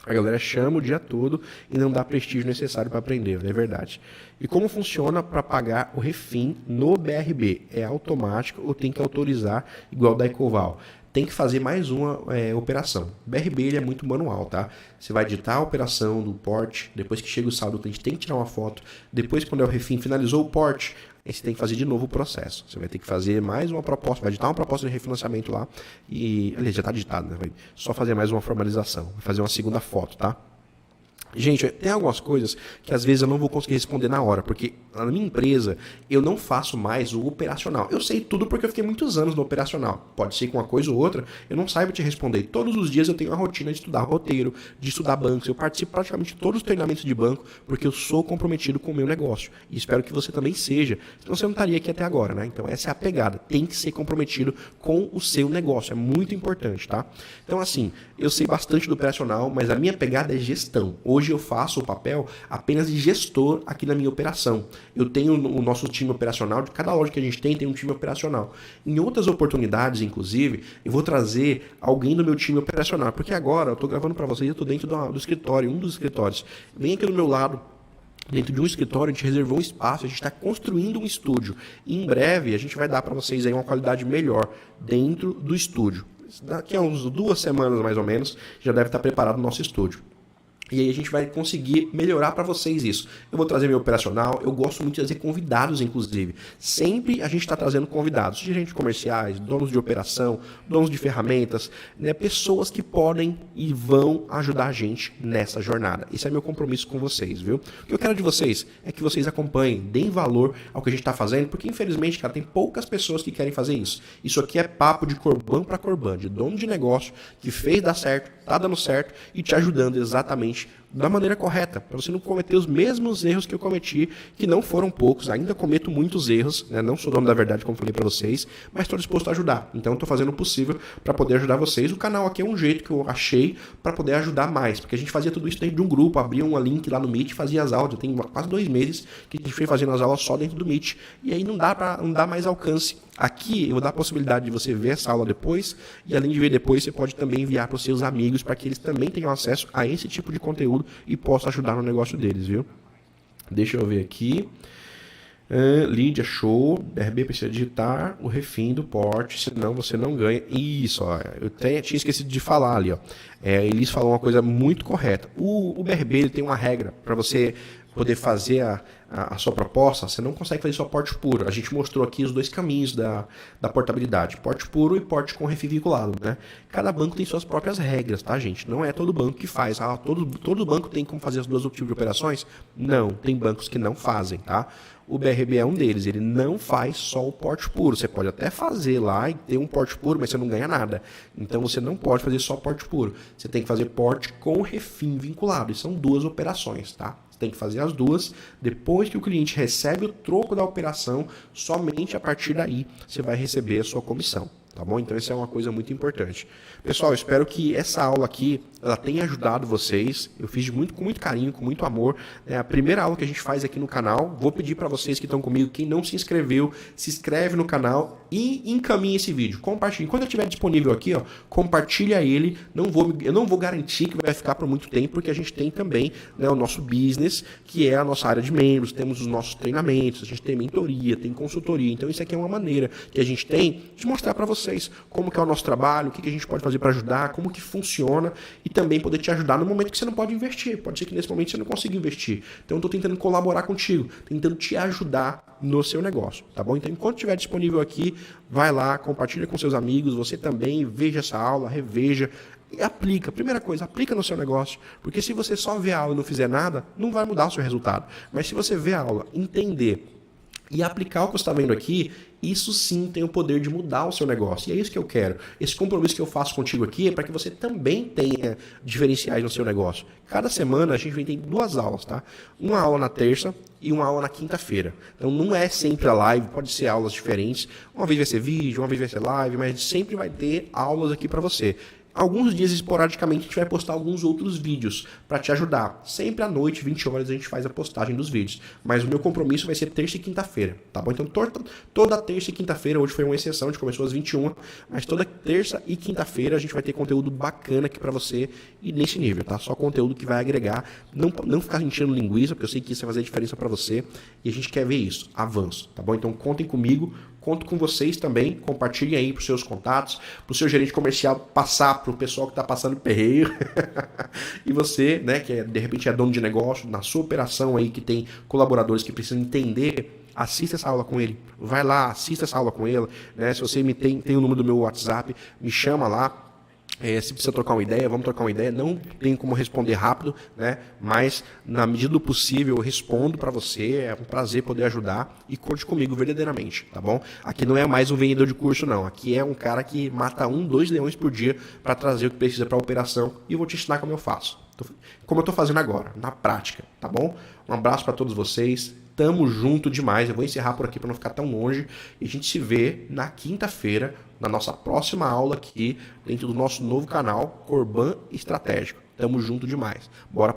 A galera chama o dia todo e não dá prestígio necessário para aprender, é verdade. E como funciona para pagar o refim no BRB? É automático ou tem que autorizar igual da Ecoval? Tem que fazer mais uma operação. O BRB ele é muito manual, tá? Você vai editar a operação do porte, depois que chega o saldo, o cliente tem que tirar uma foto, depois quando é o refim, finalizou o porte, aí você tem que fazer de novo o processo. Você vai ter que fazer mais uma proposta, vai editar uma proposta de refinanciamento lá, e aliás, já está editado, né? Vai só fazer mais uma formalização, vai fazer uma segunda foto, tá? Gente, tem algumas coisas que às vezes eu não vou conseguir responder na hora, porque na minha empresa eu não faço mais o operacional. Eu sei tudo porque eu fiquei muitos anos no operacional. Pode ser com uma coisa ou outra, eu não saiba te responder. Todos os dias eu tenho a rotina de estudar roteiro, de estudar bancos. Eu participo praticamente de todos os treinamentos de banco porque eu sou comprometido com o meu negócio. E espero que você também seja. Senão você não estaria aqui até agora, né? Então essa é a pegada. Tem que ser comprometido com o seu negócio. É muito importante, tá? Então assim, eu sei bastante do operacional, mas a minha pegada é gestão. Hoje eu faço o papel apenas de gestor aqui na minha operação. Eu tenho o nosso time operacional, de cada loja que a gente tem um time operacional. Em outras oportunidades, inclusive, eu vou trazer alguém do meu time operacional, porque agora eu estou gravando para vocês, eu estou dentro do escritório, um dos escritórios. Vem aqui do meu lado, dentro de um escritório, a gente reservou um espaço, a gente está construindo um estúdio. E em breve a gente vai dar para vocês aí uma qualidade melhor dentro do estúdio. Daqui a uns 2 semanas, mais ou menos, já deve estar preparado o nosso estúdio. E aí a gente vai conseguir melhorar para vocês isso. Eu vou trazer meu operacional, eu gosto muito de trazer convidados, inclusive. Sempre a gente está trazendo convidados, gerentes comerciais, donos de operação, donos de ferramentas, né, pessoas que podem e vão ajudar a gente nessa jornada. Esse é meu compromisso com vocês, viu? O que eu quero de vocês é que vocês acompanhem, deem valor ao que a gente está fazendo, porque infelizmente, cara, tem poucas pessoas que querem fazer isso. Isso aqui é papo de Corban para Corban, de dono de negócio que fez dar certo, tá dando certo e te ajudando exatamente da maneira correta, para você não cometer os mesmos erros que eu cometi, que não foram poucos, ainda cometo muitos erros, né? Não sou dono da verdade, como falei para vocês, mas estou disposto a ajudar, então estou fazendo o possível para poder ajudar vocês. O canal aqui é um jeito que eu achei para poder ajudar mais, porque a gente fazia tudo isso dentro de um grupo, abria um link lá no Meet, fazia as aulas, tem quase 2 meses que a gente foi fazendo as aulas só dentro do Meet, e aí não dá mais alcance. Aqui eu vou dar a possibilidade de você ver essa aula depois, e além de ver depois, você pode também enviar para os seus amigos, para que eles também tenham acesso a esse tipo de conteúdo e possam ajudar no negócio deles, viu? Deixa eu ver aqui. Lídia, show. BRB precisa digitar o refim do porte, senão você não ganha. Isso, ó, eu tinha esquecido de falar ali, ó. Eles falam uma coisa muito correta. O BRB ele tem uma regra para você poder fazer a sua proposta. Você não consegue fazer só porte puro. A gente mostrou aqui os 2 caminhos da portabilidade, porte puro e porte com refim vinculado, né? Cada banco tem suas próprias regras, tá, gente? Não é todo banco que faz. Todo banco tem como fazer as 2 tipos de operações? Não, tem bancos que não fazem, tá? O BRB é um deles, ele não faz só o porte puro. Você pode até fazer lá e ter um porte puro, mas você não ganha nada. Então você não pode fazer só porte puro. Você tem que fazer porte com refim vinculado. E são 2 operações, tá? Você tem que fazer as 2. Depois que o cliente recebe o troco da operação, somente a partir daí você vai receber a sua comissão. Tá bom? Então isso é uma coisa muito importante. Pessoal, eu espero que essa aula aqui ela tenha ajudado vocês. Eu fiz com muito carinho, com muito amor. É a primeira aula que a gente faz aqui no canal. Vou pedir para vocês que estão comigo, quem não se inscreveu, se inscreve no canal e encaminhe esse vídeo. Compartilhe. Quando eu estiver disponível aqui, ó, compartilha ele. Eu não vou garantir que vai ficar por muito tempo, porque a gente tem também, né, o nosso business, que é a nossa área de membros. Temos os nossos treinamentos, a gente tem mentoria, tem consultoria. Então isso aqui é uma maneira que a gente tem de mostrar para vocês como que é o nosso trabalho, o que a gente pode fazer para ajudar, como que funciona e também poder te ajudar no momento que você não pode investir. Pode ser que nesse momento você não consiga investir. Então eu estou tentando colaborar contigo, tentando te ajudar no seu negócio, tá bom? Então enquanto estiver disponível aqui, vai lá, compartilha com seus amigos, você também veja essa aula, reveja e aplica. Primeira coisa, aplica no seu negócio, porque se você só ver a aula e não fizer nada, não vai mudar o seu resultado. Mas se você ver a aula, entender e aplicar o que você está vendo aqui, isso sim tem o poder de mudar o seu negócio. E é isso que eu quero. Esse compromisso que eu faço contigo aqui é para que você também tenha diferenciais no seu negócio. Cada semana a gente vai ter 2 aulas, tá? Uma aula na terça e uma aula na quinta-feira. Então não é sempre a live, pode ser aulas diferentes. Uma vez vai ser vídeo, uma vez vai ser live, mas sempre vai ter aulas aqui para você. Alguns dias, esporadicamente, a gente vai postar alguns outros vídeos para te ajudar. Sempre à noite, 20 horas, a gente faz a postagem dos vídeos. Mas o meu compromisso vai ser terça e quinta-feira, tá bom? Então, toda terça e quinta-feira, hoje foi uma exceção, a gente começou às 21, mas toda terça e quinta-feira a gente vai ter conteúdo bacana aqui para você e nesse nível, tá? Só conteúdo que vai agregar, não ficar enchendo linguiça, porque eu sei que isso vai fazer diferença para você e a gente quer ver isso, avanço, tá bom? Então, contem comigo. Conto com vocês também, compartilhem aí para os seus contatos, para o seu gerente comercial passar para o pessoal que está passando perreio. E você, né, que de repente é dono de negócio, na sua operação aí que tem colaboradores que precisam entender, assista essa aula com ele. Vai lá, assista essa aula com ele. Né? Se você tem o número do meu WhatsApp, me chama lá. Se precisa trocar uma ideia, vamos trocar uma ideia. Não tenho como responder rápido, né? Mas na medida do possível eu respondo para você. É um prazer poder ajudar e conte comigo verdadeiramente, tá bom? Aqui não é mais um vendedor de curso, não. Aqui é um cara que mata 1, 2 leões por dia para trazer o que precisa para a operação e eu vou te ensinar como eu faço. Como eu estou fazendo agora, na prática, tá bom? Um abraço para todos vocês. Tamo junto demais. Eu vou encerrar por aqui para não ficar tão longe. E a gente se vê na quinta-feira, na nossa próxima aula aqui, dentro do nosso novo canal, Corban Estratégico. Tamo junto demais. Bora